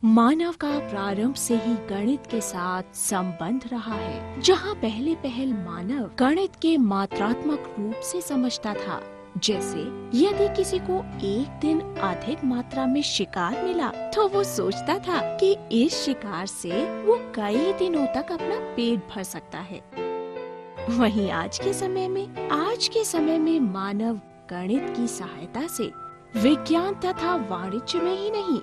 मानव का प्रारंभ से ही गणित के साथ संबंध रहा है। जहाँ पहले पहल मानव गणित के मात्रात्मक रूप से समझता था। जैसे यदि किसी को एक दिन अधिक मात्रा में शिकार मिला तो वो सोचता था कि इस शिकार से वो कई दिनों तक अपना पेट भर सकता है। वहीं आज के समय में मानव गणित की सहायता से विज्ञान तथा वाणिज्य में ही नहीं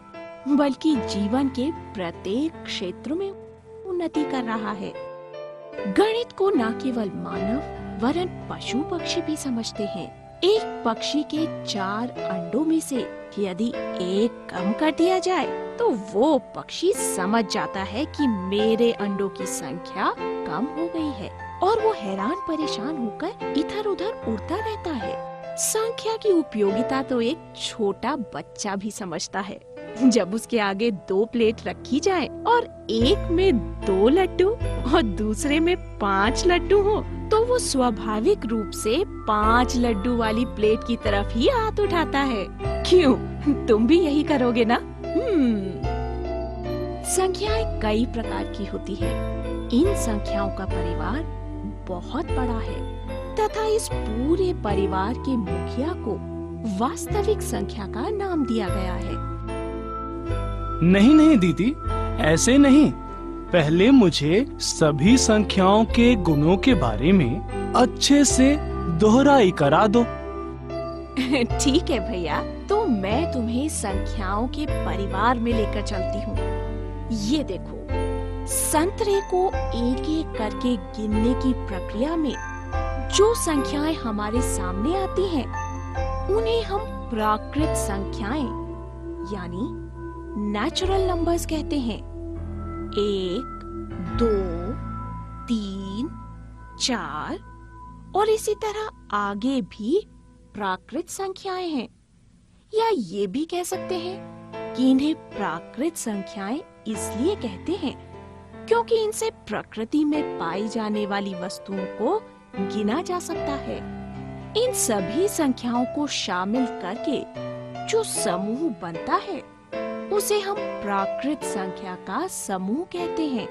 बल्कि जीवन के प्रत्येक क्षेत्र में उन्नति कर रहा है। गणित को न केवल मानव वरन पशु पक्षी भी समझते हैं। एक पक्षी के 4 अंडों में से यदि एक कम कर दिया जाए तो वो पक्षी समझ जाता है कि मेरे अंडों की संख्या कम हो गई है और वो हैरान परेशान होकर इधर उधर उड़ता रहता है। संख्या की उपयोगिता तो एक छोटा बच्चा भी समझता है। जब उसके आगे 2 प्लेट रखी जाए और एक में 2 लड्डू और दूसरे में 5 लड्डू हो तो वो स्वाभाविक रूप से 5 लड्डू वाली प्लेट की तरफ ही हाथ उठाता है। क्यों? तुम भी यही करोगे ना? संख्याएं कई प्रकार की होती है। इन संख्याओं का परिवार बहुत बड़ा है तथा इस पूरे परिवार के मुखिया को वास्तविक संख्या का नाम दिया गया है। नहीं दीदी, ऐसे नहीं। पहले मुझे सभी संख्याओं के गुणों के बारे में अच्छे से दोहराई करा दो। ठीक है भैया, तो मैं तुम्हें संख्याओं के परिवार में लेकर चलती हूँ। ये देखो, संतरे को एक एक करके गिनने की प्रक्रिया में जो संख्याएं हमारे सामने आती हैं, उन्हें हम प्राकृत संख्याएं यानी नेचुरल नंबर्स कहते हैं। 1, 2, 3, 4 और इसी तरह आगे भी प्राकृत संख्याएं हैं। या ये भी कह सकते हैं कि इन्हें प्राकृत संख्याएं इसलिए कहते हैं क्योंकि इनसे प्रकृति में पाई जाने वाली वस्तुओं को गिना जा सकता है। इन सभी संख्याओं को शामिल करके जो समूह बनता है उसे हम प्राकृत संख्या का समूह कहते हैं।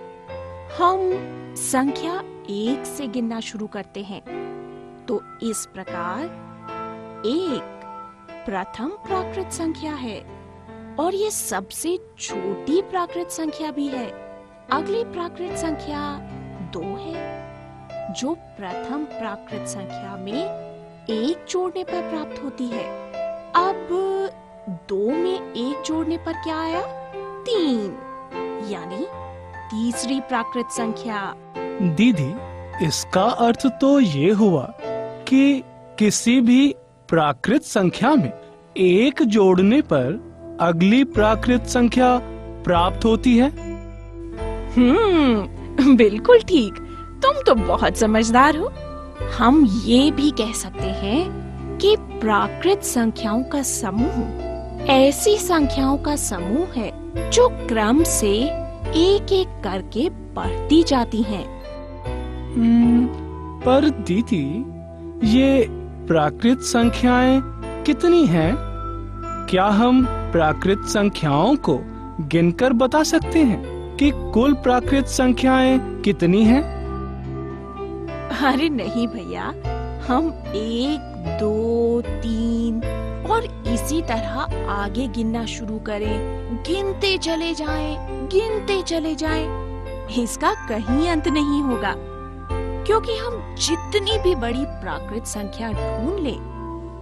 हम संख्या 1 से गिनना शुरू करते हैं तो इस प्रकार 1 प्रथम प्राकृत संख्या है और ये सबसे छोटी प्राकृत संख्या भी है। अगली प्राकृत संख्या 2 है जो प्रथम प्राकृत संख्या में 1 जोड़ने पर प्राप्त होती है। अब 2 में 1 जोड़ने पर क्या आया? 3 यानी तीसरी प्राकृत संख्या। दीदी, इसका अर्थ तो ये हुआ कि किसी भी प्राकृत संख्या में 1 जोड़ने पर अगली प्राकृत संख्या प्राप्त होती है। बिल्कुल ठीक। तुम तो बहुत समझदार हो। हम ये भी कह सकते हैं कि प्राकृत संख्याओं का समूह ऐसी संख्याओं का समूह है जो क्रम से एक एक करके बढ़ती जाती हैं। पर दीदी, ये प्राकृत संख्याएं कितनी हैं? क्या हम प्राकृत संख्याओं को गिनकर बता सकते हैं कि कुल प्राकृत संख्याएं कितनी हैं? अरे नहीं भैया, हम 1, 2, 3 और इसी तरह आगे गिनना शुरू करें, गिनते चले जाएं, इसका कहीं अंत नहीं होगा। क्योंकि हम जितनी भी बड़ी प्राकृत संख्या ढूंढ लें,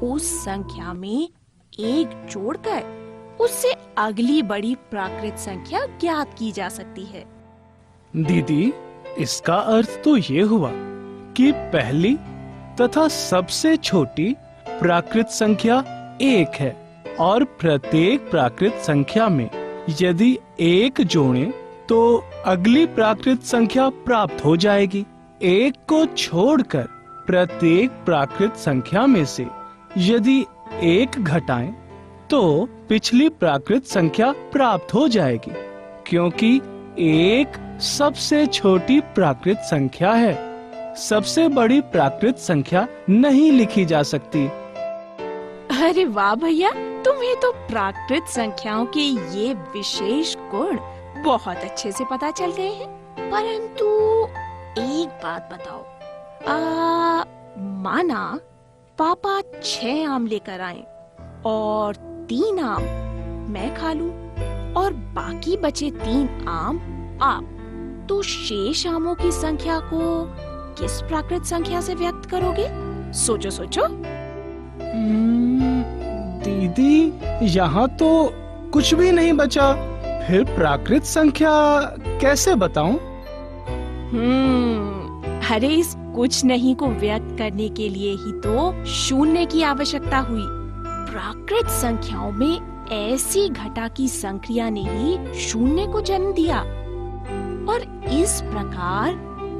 उस संख्या में 1 जोड़कर उससे अगली बड़ी प्राकृत संख्या ज्ञात की जा सकती है। दीदी, इसका अर्थ तो ये हुआ कि पहली तथा सबसे छोटी प्राकृत संख्या 1 है और प्रत्येक प्राकृत संख्या में यदि 1 जोड़ें तो अगली प्राकृत संख्या प्राप्त हो जाएगी। 1 को छोड़कर प्रत्येक प्राकृत संख्या में से यदि 1 घटाएं तो पिछली प्राकृत संख्या प्राप्त हो जाएगी, क्योंकि 1 सबसे छोटी प्राकृत संख्या है। सबसे बड़ी प्राकृत संख्या नहीं लिखी जा सकती। अरे वाह भैया, तुम्हें तो प्राकृत संख्याओं के ये विशेष गुण बहुत अच्छे से पता चल गए हैं। परंतु एक बात बताओ, माना पापा 6 आम लेकर आए और 3 आम मैं खा लूं और बाकी बचे 3 आम आप, तो शेष आमों की संख्या को किस प्राकृत संख्या से व्यक्त करोगे? सोचो सोचो। दीदी, यहाँ तो कुछ भी नहीं बचा, फिर प्राकृत संख्या कैसे बताऊं? अरे इस कुछ नहीं को व्यक्त करने के लिए ही तो शून्य की आवश्यकता हुई। प्राकृत संख्याओं में ऐसी घटा की संक्रिया ने ही शून्य को जन्म दिया और इस प्रकार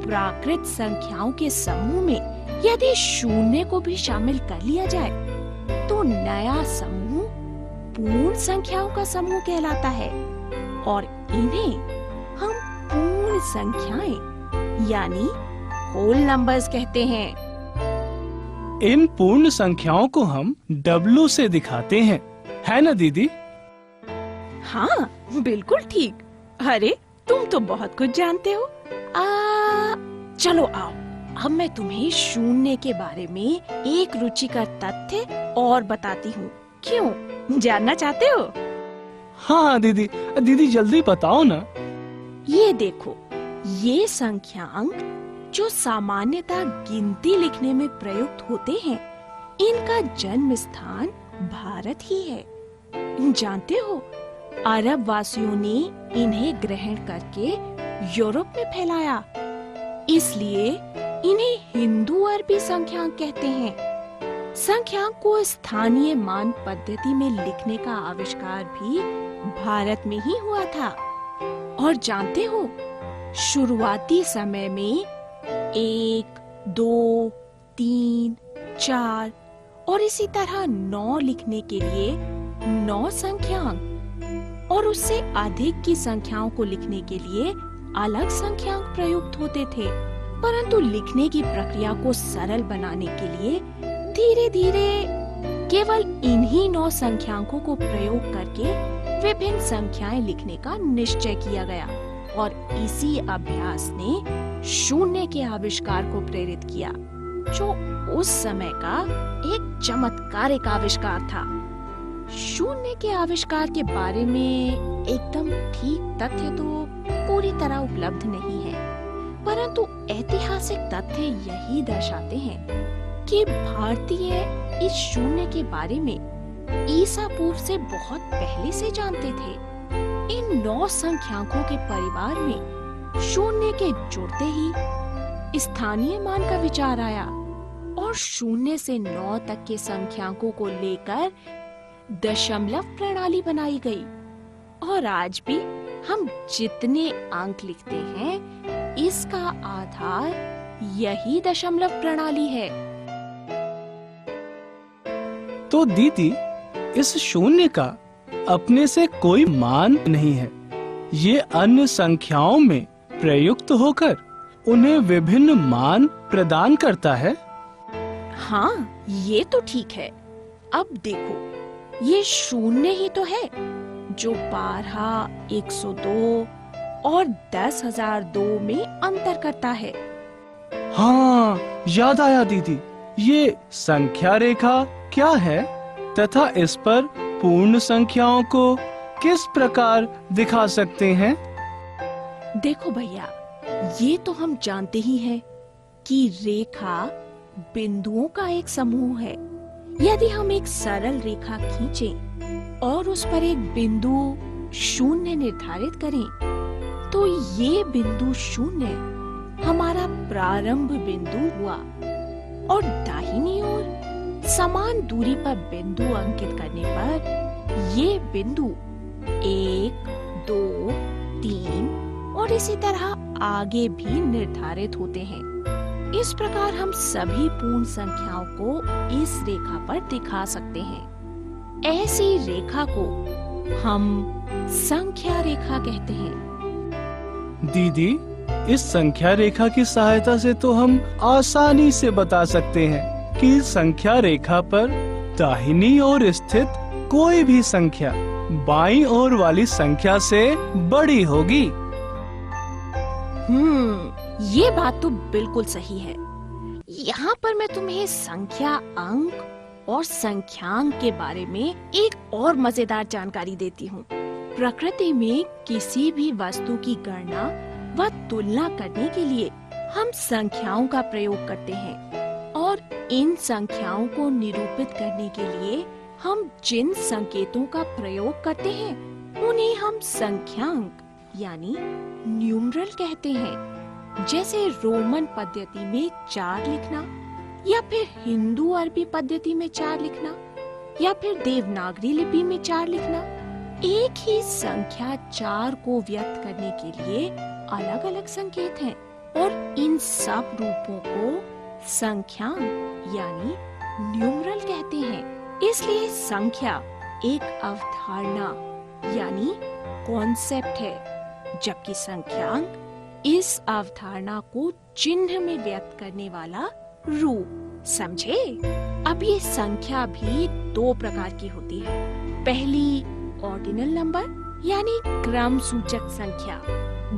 प्राकृत संख्याओं के समूह में यदि शून्य को भी शामिल कर लिया जाए तो नया समूह पूर्ण संख्याओं का समूह कहलाता है और इन्हें हम पूर्ण संख्याएं यानी होल नंबर्स कहते हैं। इन पूर्ण संख्याओं को हम W से दिखाते हैं, है ना दीदी? हाँ, बिल्कुल ठीक। अरे तुम तो बहुत कुछ जानते हो। चलो आओ, अब मैं तुम्हें शून्य के बारे में एक रुचिकर तथ्य और बताती हूँ। क्यों, जानना चाहते हो? हाँ दीदी, दीदी जल्दी बताओ ना। ये देखो, ये संख्यांक जो सामान्यतः गिनती लिखने में प्रयुक्त होते हैं, इनका जन्म स्थान भारत ही है। जानते हो, अरब वासियों ने इन्हें ग्रहण करके यूरोप में फैलाया, इसलिए इन्हें हिंदू अरबी संख्यांक कहते हैं। संख्यांक को स्थानीय मान पद्धति में लिखने का आविष्कार भी भारत में ही हुआ था। और जानते हो, शुरुआती समय में 1, 2, 3, 4 और इसी तरह 9 लिखने के लिए 9 संख्यांक और उससे अधिक की संख्याओं को लिखने के लिए अलग संख्यांक प्रयुक्त होते थे। परंतु लिखने की प्रक्रिया को सरल बनाने के लिए धीरे धीरे केवल इन्हीं 9 संख्यांकों को प्रयोग करके विभिन्न संख्याएं लिखने का निश्चय किया गया और इसी अभ्यास ने शून्य के आविष्कार को प्रेरित किया, जो उस समय का एक चमत्कारिक आविष्कार था। शून्य के आविष्कार के बारे में एकदम ठीक तथ्य तो पूरी तरह उपलब्ध नहीं है, परंतु ऐतिहासिक तथ्य यही दर्शाते हैं कि भारतीय इस शून्य के बारे में ईसा पूर्व से बहुत पहले से जानते थे। इन 9 संख्यांकों के परिवार में शून्य के जुड़ते ही स्थानीय मान का विचार आया और 0 से 9 तक के संख्यांकों को लेकर दशमलव प्रणाली बनाई गई। और आज भी हम जितने अंक लिखते हैं, इसका आधार यही दशमलव प्रणाली है। तो दीदी, इस शून्य का अपने से कोई मान नहीं है, ये अन्य संख्याओं में प्रयुक्त होकर उन्हें विभिन्न मान प्रदान करता है। हाँ, ये तो ठीक है। अब देखो, ये शून्य ही तो है जो 12, 102 और 10,002 में अंतर करता है। हाँ, याद आया दीदी, ये संख्या रेखा क्या है तथा इस पर पूर्ण संख्याओं को किस प्रकार दिखा सकते हैं? देखो भैया, ये तो हम जानते ही हैं कि रेखा बिंदुओं का एक समूह है। यदि हम एक सरल रेखा खींचें और उस पर एक बिंदु 0 निर्धारित करें, तो ये बिंदु 0 हमारा प्रारंभ बिंदु हुआ और दाहिनी ओर समान दूरी पर बिंदु अंकित करने पर ये बिंदु 1, 2, 3 और इसी तरह आगे भी निर्धारित होते हैं। इस प्रकार हम सभी पूर्ण संख्याओं को इस रेखा पर दिखा सकते हैं। ऐसी रेखा को हम संख्या रेखा कहते हैं। दीदी, इस संख्या रेखा की सहायता से तो हम आसानी से बता सकते हैं कि संख्या रेखा पर दाहिनी ओर स्थित कोई भी संख्या बाईं ओर वाली संख्या से बड़ी होगी। ये बात तो बिल्कुल सही है। यहाँ पर मैं तुम्हें संख्या, अंक और संख्यांक के बारे में एक और मजेदार जानकारी देती हूँ। प्रकृति में किसी भी वस्तु की गणना व तुलना करने के लिए हम संख्याओं का प्रयोग करते हैं और इन संख्याओं को निरूपित करने के लिए हम जिन संकेतों का प्रयोग करते हैं उन्हें हम संख्यांक यानी न्यूमरल कहते हैं। जैसे रोमन पद्धति में 4 लिखना, या फिर हिंदू अरबी पद्धति में 4 लिखना, या फिर देवनागरी लिपि में 4 लिखना। एक ही संख्या 4 को व्यक्त करने के लिए अलग अलग संकेत हैं और इन सब रूपों को संख्यांक यानी न्यूमरल कहते हैं। इसलिए संख्या एक अवधारणा यानी कॉन्सेप्ट है, जबकि संख्यांक इस अवधारणा को चिन्ह में व्यक्त करने वाला रूप। समझे? अब ये संख्या भी 2 प्रकार की होती है। पहली ऑर्डिनल नंबर यानी क्रम सूचक संख्या,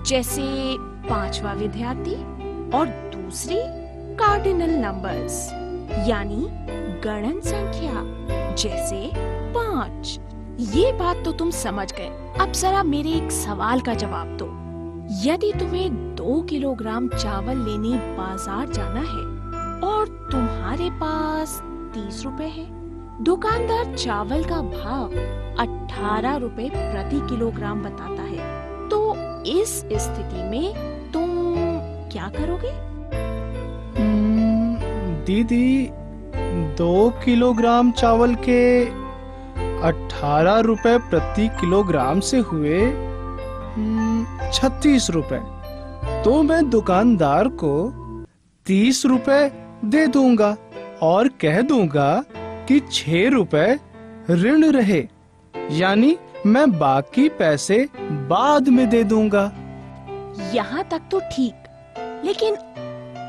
जैसे 5वां विद्यार्थी, और दूसरी कार्डिनल नंबर्स यानी गणन संख्या, जैसे 5। ये बात तो तुम समझ गए। अब जरा मेरे एक सवाल का जवाब दो। यदि तुम्हें 2 किलोग्राम चावल लेने बाजार जाना है और तुम्हारे पास 30 रुपए है, दुकानदार चावल का भाव 18 रुपए प्रति किलोग्राम बताता है, तो इस स्थिति में तुम क्या करोगे? दीदी, 2 किलोग्राम चावल के 18 रुपए प्रति किलोग्राम से हुए 36 रुपए। तो मैं दुकानदार को 30 रुपए दे दूंगा और कह दूंगा कि 6 रुपए ऋण रहे, यानी मैं बाकी पैसे बाद में दे दूंगा। यहाँ तक तो ठीक, लेकिन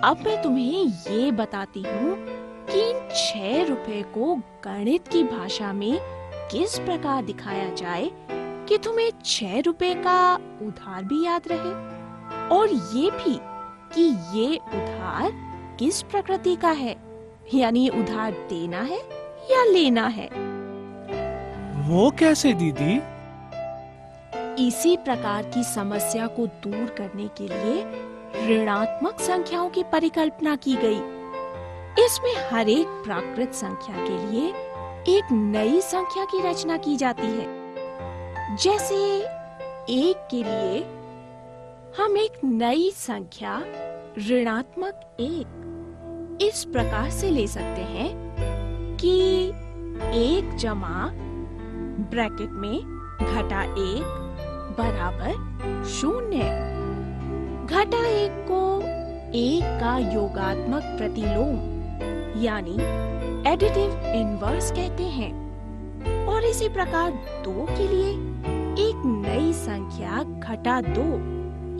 अब मैं तुम्हें ये बताती हूँ कि इन 6 रुपए को गणित की भाषा में किस प्रकार दिखाया जाए कि तुम्हें 6 रुपए का उधार भी याद रहे, और ये भी कि ये उधार किस प्रकृति का है, यानी उधार देना है या लेना है। वो कैसे दीदी? इसी प्रकार की समस्या को दूर करने के लिए ऋणात्मक संख्याओं की परिकल्पना की गई। इसमें हर एक प्राकृत संख्या के लिए एक नई संख्या की रचना की जाती है। जैसे 1 के लिए हम एक नई संख्या ऋणात्मक 1 इस प्रकार से ले सकते हैं कि 1 जमा ब्रैकेट में घटा 1 बराबर 0। घटा 1 को 1 का योगात्मक प्रतिलोम यानी एडिटिव इनवर्स कहते हैं। और इसी प्रकार 2 के लिए एक नई संख्या घटा 2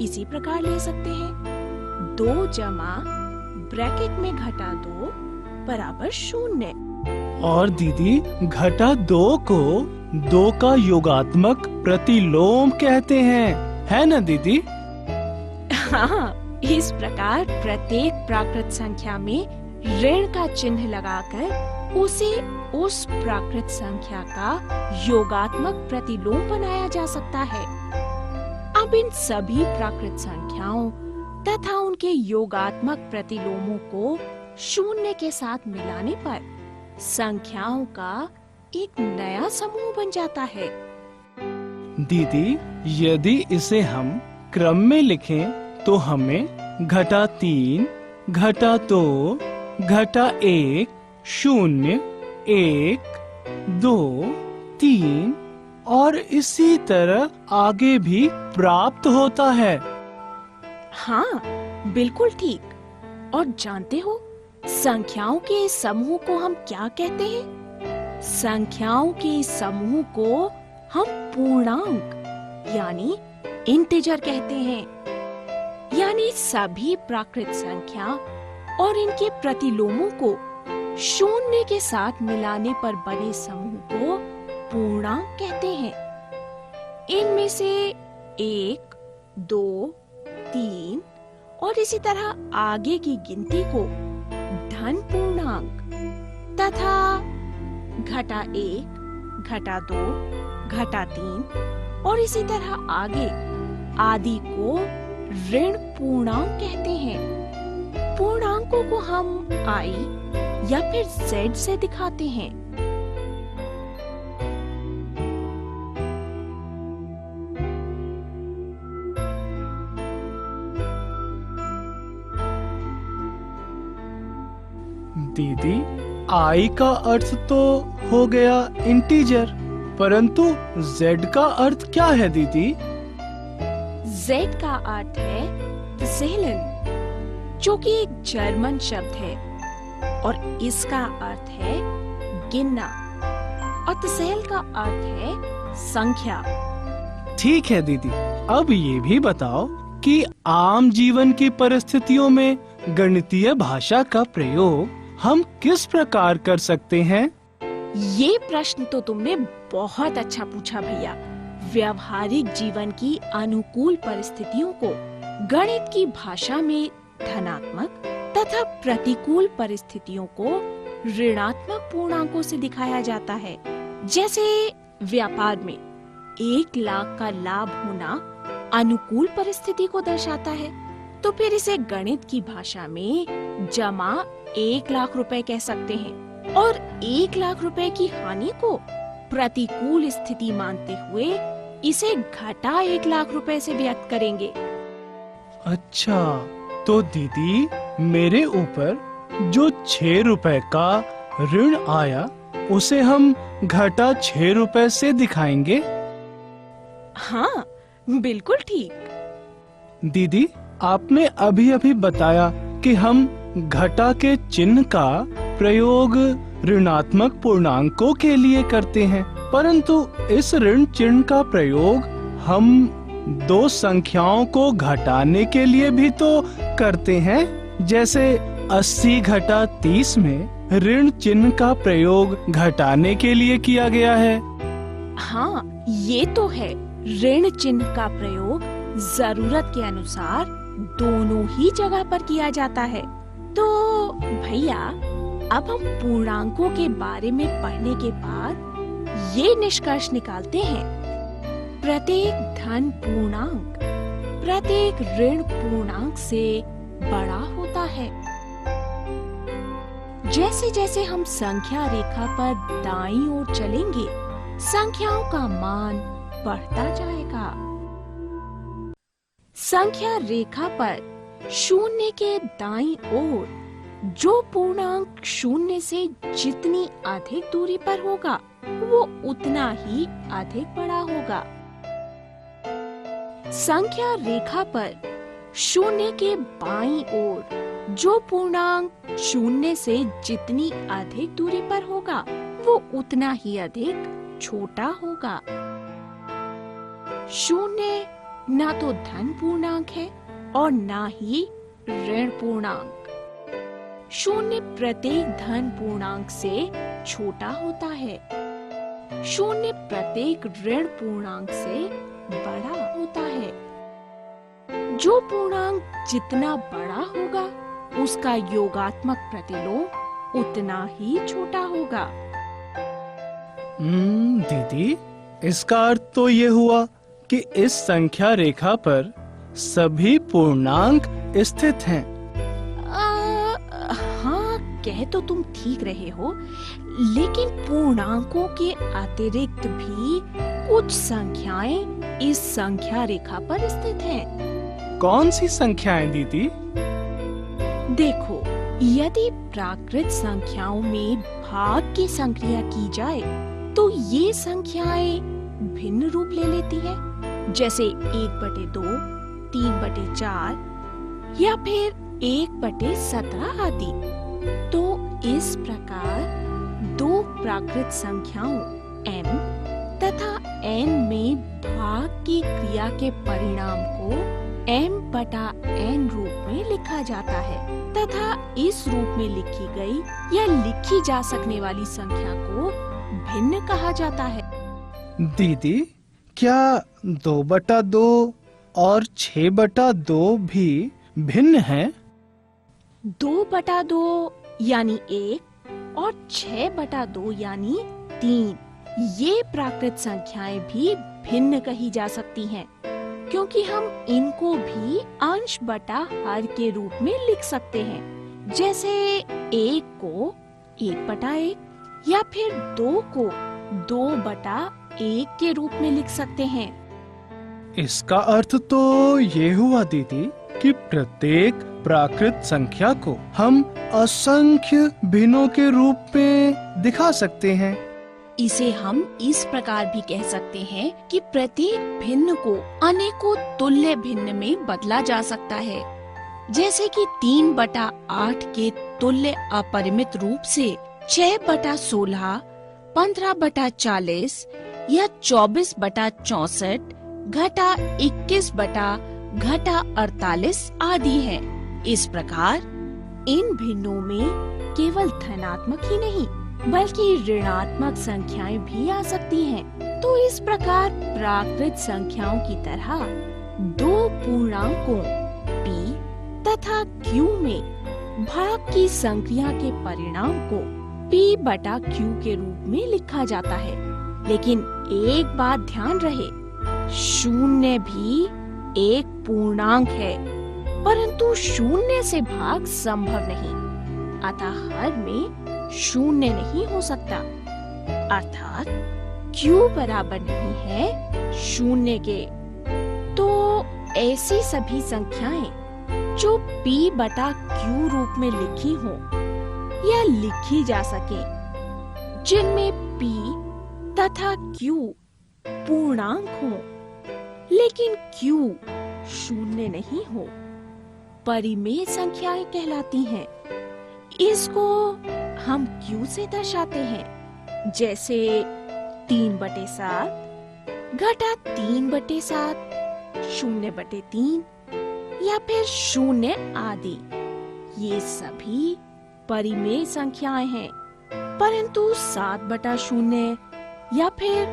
इसी प्रकार ले सकते हैं। 2 जमा ब्रैकेट में घटा 2 बराबर 0। और दीदी, घटा 2 को 2 का योगात्मक प्रतिलोम कहते हैं, है ना दीदी? हाँ, इस प्रकार प्रत्येक प्राकृत संख्या में ऋण का चिन्ह लगाकर उसे उस प्राकृत संख्या का योगात्मक प्रतिलोम बनाया जा सकता है। अब इन सभी प्राकृत संख्याओं तथा उनके योगात्मक प्रतिलोमों को 0 के साथ मिलाने पर संख्याओं का एक नया समूह बन जाता है। दीदी, यदि इसे हम क्रम में लिखें तो हमें घटा 3, घटा 2, घटा 1, 0, 1, 2, 3 और इसी तरह आगे भी प्राप्त होता है। हाँ, बिल्कुल ठीक। और जानते हो संख्याओं के इस समूह को हम क्या कहते हैं? संख्याओं के इस समूह को हम पूर्णांक यानी इंटीजर कहते हैं। यानी सभी प्राकृत संख्या और इनके प्रतिलोमों को 0 के साथ मिलाने पर बने समूह को पूर्णांक कहते हैं। इनमें से 1, 2, 3 और इसी तरह आगे की गिनती को धन पूर्णांक तथा घटा 1, घटा 2, घटा 3 और इसी तरह आगे आदि को ऋण पूर्णांक कहते हैं। पूर्णांकों को हम I या फिर Z से दिखाते हैं। दीदी, I का अर्थ तो हो गया इंटीजर, परंतु Z का अर्थ क्या है दीदी? Z का अर्थ है zählen, जो कि एक जर्मन शब्द है और इसका अर्थ है गिनना और तसेल का अर्थ है संख्या। ठीक है दीदी, अब ये भी बताओ कि आम जीवन की परिस्थितियों में गणितीय भाषा का प्रयोग हम किस प्रकार कर सकते हैं? ये प्रश्न तो तुमने बहुत अच्छा पूछा भैया। व्यवहारिक जीवन की अनुकूल परिस्थितियों को गणित की भाषा में धनात्मक तथा प्रतिकूल परिस्थितियों को ऋणात्मक पूर्णांकों से दिखाया जाता है। जैसे व्यापार में 1 लाख का लाभ होना अनुकूल परिस्थिति को दर्शाता है, तो फिर इसे गणित की भाषा में जमा 1 लाख रुपए कह सकते हैं और 1 लाख रुपए की हानि को प्रतिकूल स्थिति मानते हुए इसे घटा 1 लाख रुपए से व्यक्त करेंगे। अच्छा, तो दीदी मेरे ऊपर जो 6 रुपए का ऋण आया उसे हम घटा 6 रुपए से दिखाएंगे? हाँ, बिल्कुल ठीक। दीदी, आपने अभी अभी बताया कि हम घटा के चिन्ह का प्रयोग ऋणात्मक पूर्णांकों के लिए करते हैं, परंतु इस ऋण चिन्ह का प्रयोग हम 2 संख्याओं को घटाने के लिए भी तो करते हैं। जैसे 80 घटा 30 में ऋण चिन्ह का प्रयोग घटाने के लिए किया गया है। हाँ, ये तो है। ऋण चिन्ह का प्रयोग जरूरत के अनुसार दोनों ही जगह पर किया जाता है। तो भैया, अब हम पूर्णांकों के बारे में पढ़ने के बाद ये निष्कर्ष निकालते हैं। प्रत्येक धन पूर्णांक प्रत्येक ऋण पूर्णांक से बड़ा होता है। जैसे जैसे हम संख्या रेखा पर दाईं ओर चलेंगे, संख्याओं का मान बढ़ता जाएगा। संख्या रेखा पर शून्य के दाईं ओर जो पूर्णांक शून्य से जितनी अधिक दूरी पर होगा, वो उतना ही अधिक बड़ा होगा। संख्या रेखा पर शून्य के बाईं ओर जो पूर्णांक शून्य से जितनी अधिक दूरी पर होगा, वो उतना ही अधिक छोटा होगा। शून्य ना तो धन पूर्णांक है और ना ही ऋण पूर्णांक। शून्य प्रत्येक धन पूर्णांक से छोटा होता है। शून्य प्रत्येक ऋण पूर्णांक से बड़ा होता है। जो पूर्णांक जितना बड़ा होगा, उसका योगात्मक प्रतिलोम उतना ही छोटा होगा। दीदी, इसका अर्थ तो ये हुआ कि इस संख्या रेखा पर सभी पूर्णांक स्थित हैं। हाँ, कह तो तुम ठीक रहे हो, लेकिन पूर्णांकों के अतिरिक्त भी कुछ संख्याएं इस संख्या रेखा पर स्थित हैं। कौन सी संख्याएं दीदी? देखो, यदि प्राकृत संख्याओं में भाग की संक्रिया की जाए, तो ये संख्याएं भिन्न रूप ले लेती हैं, जैसे 1/2, 3/4 या फिर 1/17 आदि। तो इस प्रकार 2 प्राकृत संख्याओं m तथा n में भाग की क्रिया के परिणाम को m/n रूप में लिखा जाता है तथा इस रूप में लिखी गई या लिखी जा सकने वाली संख्या को भिन्न कहा जाता है। दीदी, क्या 2/2 और 6/2 भी भिन्न है? 2/2 यानी 1 और 6/2 यानी 3। ये प्राकृत संख्याएं भी भिन्न कही जा सकती हैं, क्योंकि हम इनको भी अंश बटा हर के रूप में लिख सकते हैं। जैसे 1 को 1/1 या फिर 2 को 2/1 के रूप में लिख सकते हैं। इसका अर्थ तो ये हुआ दीदी कि प्रत्येक प्राकृत संख्या को हम असंख्य भिन्नों के रूप में दिखा सकते हैं। इसे हम इस प्रकार भी कह सकते हैं कि प्रत्येक भिन्न को अनेकों तुल्य भिन्न में बदला जा सकता है। जैसे कि 3/8 के तुल्य अपरिमित रूप से 6/16, 15/40 या 24/64 घटा 21/48 आदि है। इस प्रकार इन भिन्नों में केवल धनात्मक ही नहीं बल्कि ऋणात्मक संख्याएं भी आ सकती हैं। तो इस प्रकार प्राकृत संख्याओं की तरह दो पूर्णांकों p तथा q में भाग की संक्रिया के परिणाम को p/q के रूप में लिखा जाता है। लेकिन एक बात ध्यान रहे, शून्य भी एक पूर्णांक है, परंतु शून्य से भाग संभव नहीं, अतः हर में शून्य नहीं हो सकता। अर्थात q बराबर नहीं है शून्य के। तो ऐसी सभी संख्याएं जो p/q रूप में लिखी हो या लिखी जा सके, जिनमें p तथा q पूर्णांक हो लेकिन q शून्य नहीं हो, परिमेय संख्याएं कहलाती हैं। इसको हम q से दर्शाते हैं, जैसे 3/7 घटा 3/7, 0/3 या फिर 0 आदि। ये सभी परिमेय संख्याएं हैं, परंतु 7/0 या फिर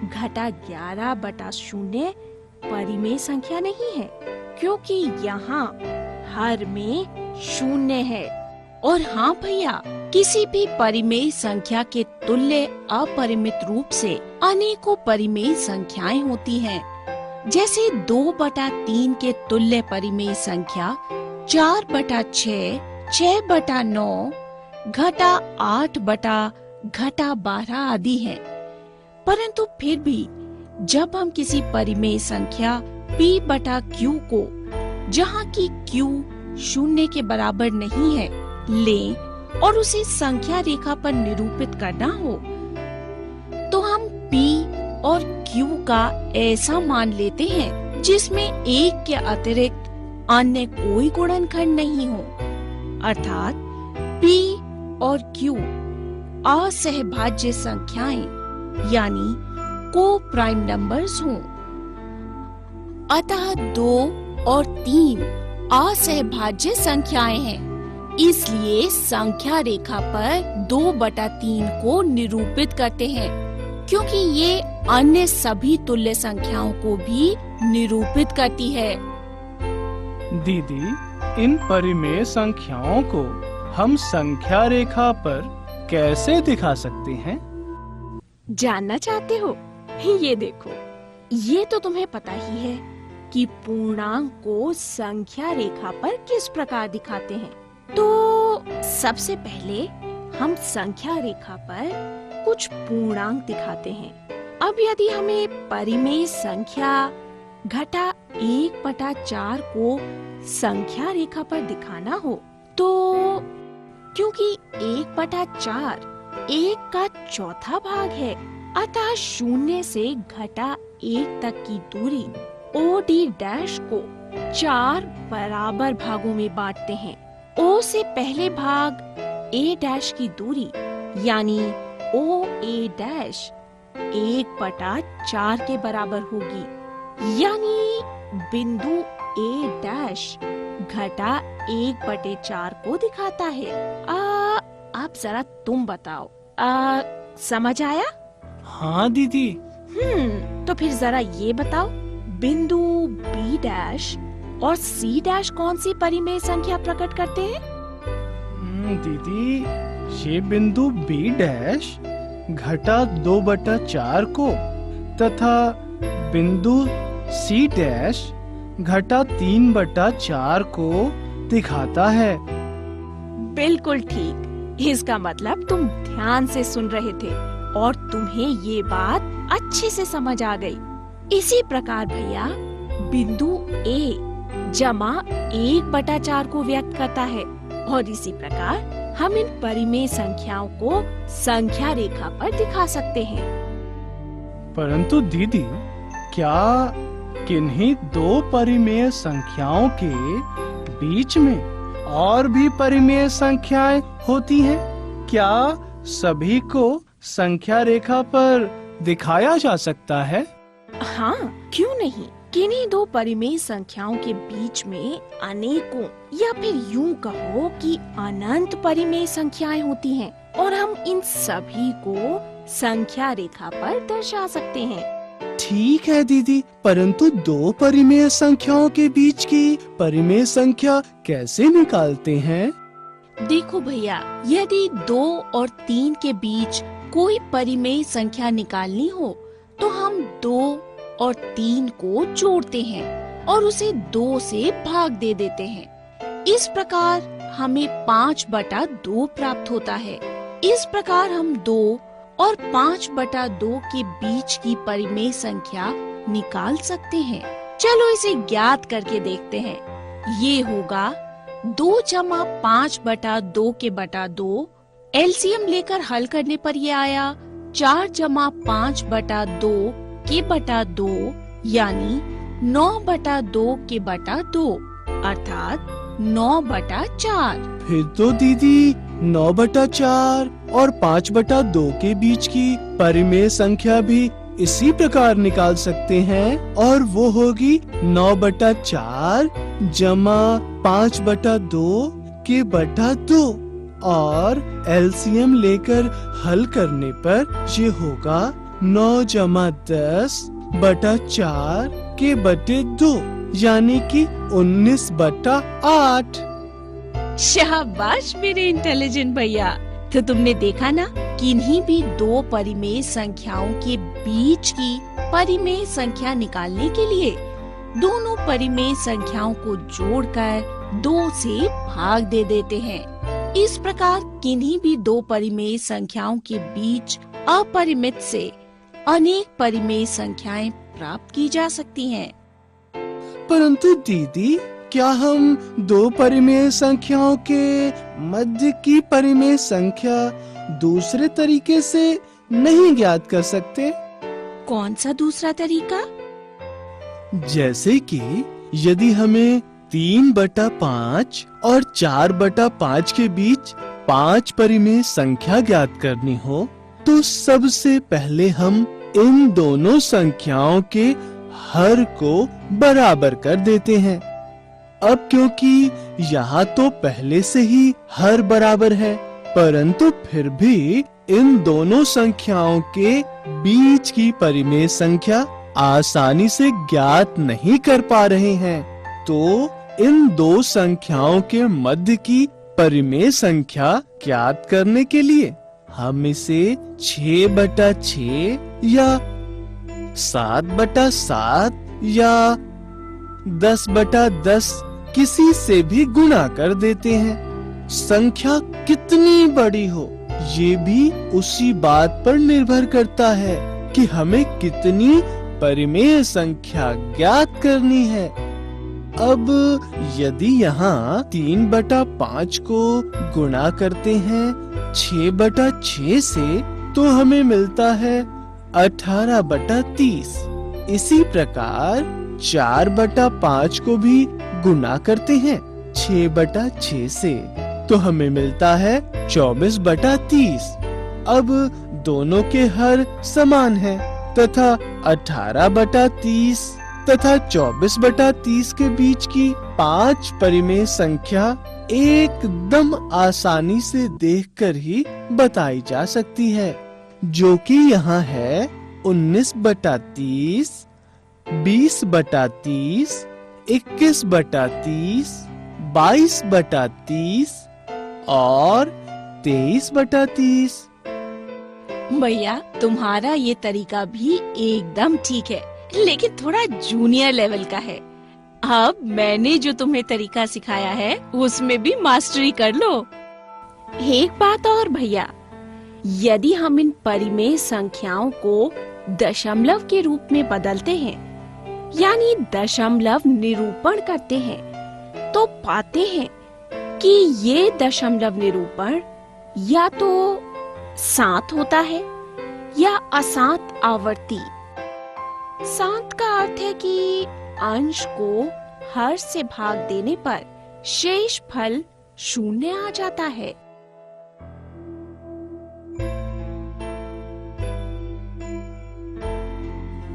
घटा 11/0 परिमेय संख्या नहीं है, क्योंकि यहाँ हर में शून्य है। और हाँ भैया, किसी भी परिमेय संख्या के तुल्य अपरिमित रूप से अनेकों परिमेय संख्याएं होती हैं। जैसे 2/3 के तुल्य परिमेय संख्या 4/6, 6/9, घटा 8/12 आदि है। परंतु फिर भी जब हम किसी परिमेय संख्या p/q को, जहाँ की q शून्य के बराबर नहीं है, लें और उसे संख्या रेखा पर निरूपित करना हो, तो हम p और q का ऐसा मान लेते हैं जिसमें एक के अतिरिक्त अन्य कोई गुणनखंड नहीं हो, अर्थात p और q असहभाज्य संख्याएं यानी को प्राइम नंबर्स हों। अतः 2 और 3 असहभाज्य संख्याएं हैं, इसलिए संख्या रेखा पर 2/3 को निरूपित करते हैं, क्योंकि ये अन्य सभी तुल्य संख्याओं को भी निरूपित करती है। दीदी, इन परिमेय संख्याओं को हम संख्या रेखा पर कैसे दिखा सकते हैं? जानना चाहते हो? ये देखो, ये तो तुम्हें पता ही है कि पूर्णांक को संख्या रेखा पर किस प्रकार दिखाते हैं। तो सबसे पहले हम संख्या रेखा पर कुछ पूर्णांक दिखाते हैं। अब यदि हमें परिमेय संख्या घटा 1/4 को संख्या रेखा पर दिखाना हो, तो क्योंकि 1/4 1 का चौथा भाग है, अतः 0 से घटा 1 तक की दूरी OD' को 4 बराबर भागों में बांटते हैं। O से पहले भाग A' की दूरी यानी OA' 1/4 के बराबर होगी, यानी बिंदु A' घटा 1/4 को दिखाता है। अब जरा तुम बताओ, समझ आया? हाँ दीदी, तो फिर जरा ये बताओ, बिंदु बी डैश और सी डैश कौन सी परिमेय संख्या प्रकट करते हैं? दीदी, ये बिंदु बी डैश घटा 2/4 को तथा बिंदु सी डैश घटा 3/4 को दिखाता है। बिल्कुल ठीक। इसका मतलब तुम ध्यान से सुन रहे थे और तुम्हें ये बात अच्छे से समझ आ गई। इसी प्रकार भैया बिंदु ए जमा 1/4 को व्यक्त करता है और इसी प्रकार हम इन परिमेय संख्याओं को संख्या रेखा पर दिखा सकते हैं। परंतु दीदी, क्या किन्हीं दो परिमेय संख्याओं के बीच में और भी परिमेय संख्याएं होती हैं? क्या सभी को संख्या रेखा पर दिखाया जा सकता है? हाँ, क्यों नहीं। किन्हीं दो परिमेय संख्याओं के बीच में अनेकों या फिर यूं कहो कि अनंत परिमेय संख्याएं होती हैं और हम इन सभी को संख्या रेखा पर दर्शा सकते हैं। ठीक है दीदी, परंतु दो परिमेय संख्याओं के बीच की परिमेय संख्या कैसे निकालते हैं? देखो भैया, यदि 2 और 3 के बीच कोई परिमेय संख्या निकालनी हो तो हम 2 और 3 को जोड़ते हैं और उसे 2 से भाग दे देते हैं। इस प्रकार हमें 5/2 प्राप्त होता है। इस प्रकार हम 2 और 5/2 के बीच की परिमेय संख्या निकाल सकते हैं। चलो इसे ज्ञात करके देखते हैं। ये होगा 2 जमा 5/2 के बटा 2। एलसीएम लेकर हल करने पर ये आया 4 जमा 5/2 के बटा 2 यानी 9/2 के बटा 2 अर्थात 9/4। फिर तो दीदी 9/4 और 5/2 के बीच की परिमेय संख्या भी इसी प्रकार निकाल सकते हैं और वो होगी 9/4 जमा 5/2 के बटा 2 और एलसीएम लेकर हल करने पर ये होगा 9 जमा 10/4 के बटे 2 यानी कि 19/8। शाबाश मेरे इंटेलिजेंट भैया। तो तुमने देखा ना, किन्हीं भी दो परिमेय संख्याओं के बीच की परिमेय संख्या निकालने के लिए दोनों परिमेय संख्याओं को जोड़कर 2 से भाग दे देते हैं। इस प्रकार किन्हीं भी दो परिमेय संख्याओं के बीच अपरिमित से अनेक परिमेय संख्याएं प्राप्त की जा सकती हैं। परंतु दीदी, क्या हम दो परिमेय संख्याओं के मध्य की परिमेय संख्या दूसरे तरीके से नहीं ज्ञात कर सकते? कौन सा दूसरा तरीका? जैसे कि यदि हमें 3/5 और 4/5 के बीच 5 परिमेय संख्या ज्ञात करनी हो तो सबसे पहले हम इन दोनों संख्याओं के हर को बराबर कर देते हैं। अब क्योंकि यहाँ तो पहले से ही हर बराबर है, परंतु फिर भी इन दोनों संख्याओं के बीच की परिमेय संख्या आसानी से ज्ञात नहीं कर पा रहे हैं, तो इन दो संख्याओं के मध्य की परिमेय संख्या ज्ञात करने के लिए हम इसे 6/6 या 7/7 या 10/10 किसी से भी गुणा कर देते हैं। संख्या कितनी बड़ी हो ये भी उसी बात पर निर्भर करता है कि हमें कितनी परिमेय संख्या ज्ञात करनी है। अब यदि यहाँ 3/5 को गुणा करते हैं 6/6 से तो हमें मिलता है 18/30। इसी प्रकार 4/5 को भी गुणा करते हैं 6/6 से तो हमें मिलता है 24/30। अब दोनों के हर समान हैं तथा 18/30 तथा 24/30 के बीच की 5 परिमेय संख्या एकदम आसानी से देखकर ही बताई जा सकती है, जो कि यहाँ है 19/30, 20/30, 21/30, 22/30 और 23/30। भैया तुम्हारा ये तरीका भी एकदम ठीक है, लेकिन थोड़ा जूनियर लेवल का है। अब मैंने जो तुम्हें तरीका सिखाया है उसमें भी मास्टरी कर लो। एक बात और भैया, यदि हम इन परिमेय संख्याओं को दशमलव के रूप में बदलते हैं, यानी दशमलव निरूपण करते हैं, तो पाते हैं कि ये दशमलव निरूपण या तो सात होता है या असात आवर्ती। सात का अर्थ है कि अंश को हर से भाग देने पर शेष फल 0 आ जाता है।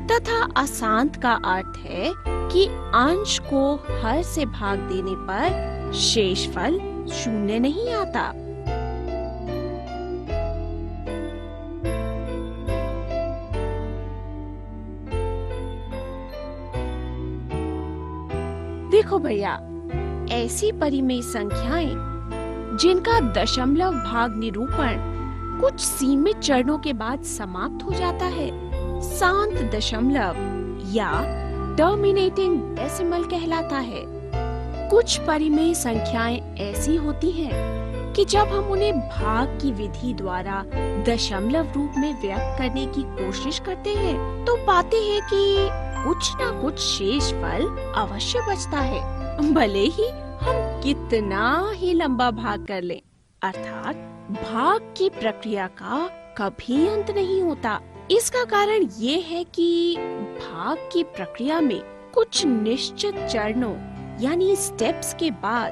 तथा असांत का अर्थ है कि अंश को हर से भाग देने पर शेष फल 0 नहीं आता। देखो भैया, ऐसी परिमेय संख्याएं जिनका दशमलव भाग निरूपण कुछ सीमित चरणों के बाद समाप्त हो जाता है, शांत दशमलव या टर्मिनेटिंग डेसिमल कहलाता है। कुछ परिमेय संख्याएं ऐसी होती हैं कि जब हम उन्हें भाग की विधि द्वारा दशमलव रूप में व्यक्त करने की कोशिश करते हैं, तो पाते हैं कि कुछ ना कुछ शेष फल अवश्य बचता है, भले ही हम कितना ही लंबा भाग कर लें। अर्थात भाग की प्रक्रिया का कभी अंत नहीं होता। इसका कारण ये है कि भाग की प्रक्रिया में कुछ निश्चित चरणों यानी स्टेप्स के बाद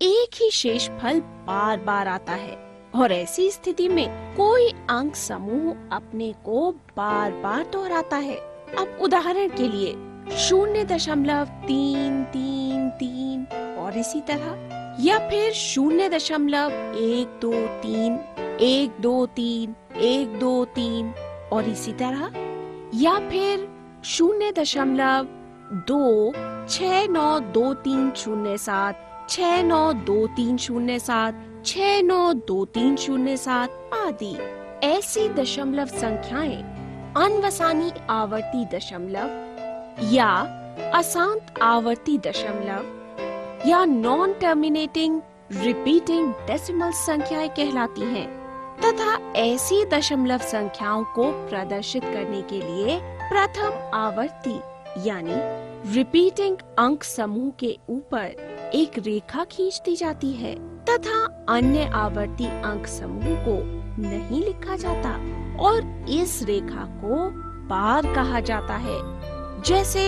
एक ही शेष फल बार बार आता है, और ऐसी स्थिति में कोई अंक समूह अपने को बार बार दोहराता है। अब उदाहरण के लिए 0.333 और इसी तरह, या फिर 0.123, 123, 123 और इसी तरह, या फिर 0.2692307, 692307, 692307 आदि। ऐसी दशमलव संख्याएं अनवसानी आवर्ती दशमलव या अशांत आवर्ती दशमलव या नॉन टर्मिनेटिंग रिपीटिंग डेसिमल संख्याएं कहलाती हैं। तथा ऐसी दशमलव संख्याओं को प्रदर्शित करने के लिए प्रथम आवर्ती यानी रिपीटिंग अंक समूह के ऊपर एक रेखा खींच दी जाती है, तथा अन्य आवर्ती अंक समूह को नहीं लिखा जाता और इस रेखा को बार कहा जाता है। जैसे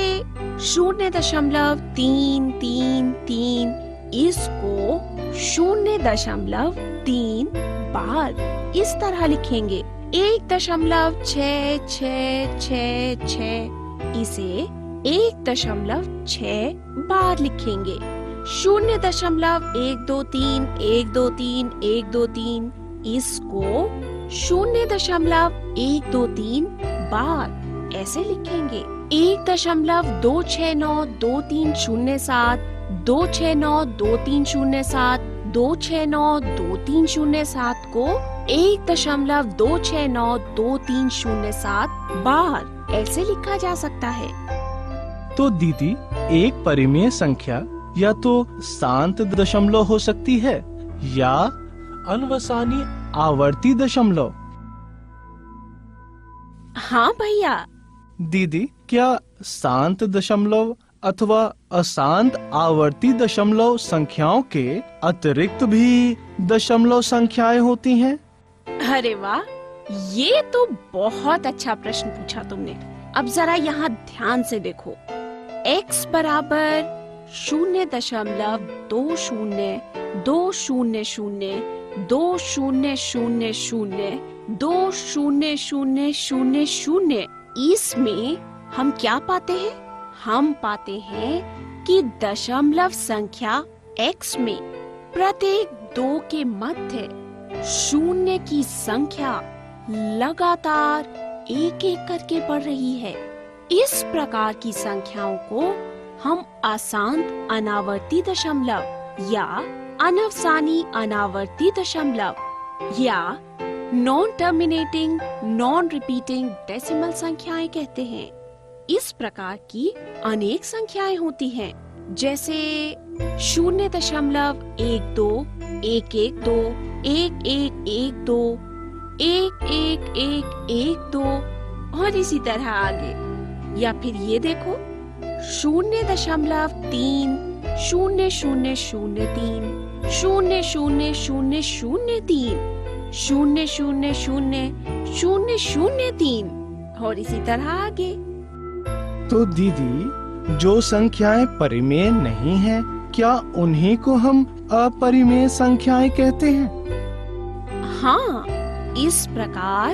0.333, इसको 0.3 बार इस तरह लिखेंगे। 1.66666 इसे 1.6 बार लिखेंगे। 0.123, 123, 123 इसको 0.123 बार ऐसे लिखेंगे। 1.2692307, 2692307, 2692307 को 1.2692307 बार ऐसे लिखा जा सकता है। तो दीदी, एक परिमेय संख्या या तो शांत दशमलव हो सकती है या अनवसानी आवर्ती दशमलव। हाँ भैया। दीदी, क्या शांत दशमलव अथवा अशांत आवर्ती दशमलव संख्याओं के अतिरिक्त भी दशमलव संख्याएं होती हैं? अरे वाह, ये तो बहुत अच्छा प्रश्न पूछा तुमने। अब जरा यहाँ ध्यान से देखो। x बराबर 0.200200020002000 इसमें हम क्या पाते हैं? हम पाते हैं कि दशमलव संख्या x में प्रत्येक 2 के मध्य 0 की संख्या लगातार एक एक करके बढ़ रही है। इस प्रकार की संख्याओं को हम अशांत अनावर्ती दशमलव या अनवसानी अनावर्ती दशमलव या non terminating non repeating decimal संख्याएं कहते हैं। इस प्रकार की अनेक संख्याएं होती हैं, जैसे 0.12, 112, 1112, 11112 और इसी तरह आगे। या फिर ये देखो 0.3, 0003, 00003, 0000003 और इसी तरह आगे। तो दीदी, जो संख्याएं परिमेय नहीं हैं, क्या उन्हीं को हम अपरिमेय संख्याएं कहते हैं? हाँ, इस प्रकार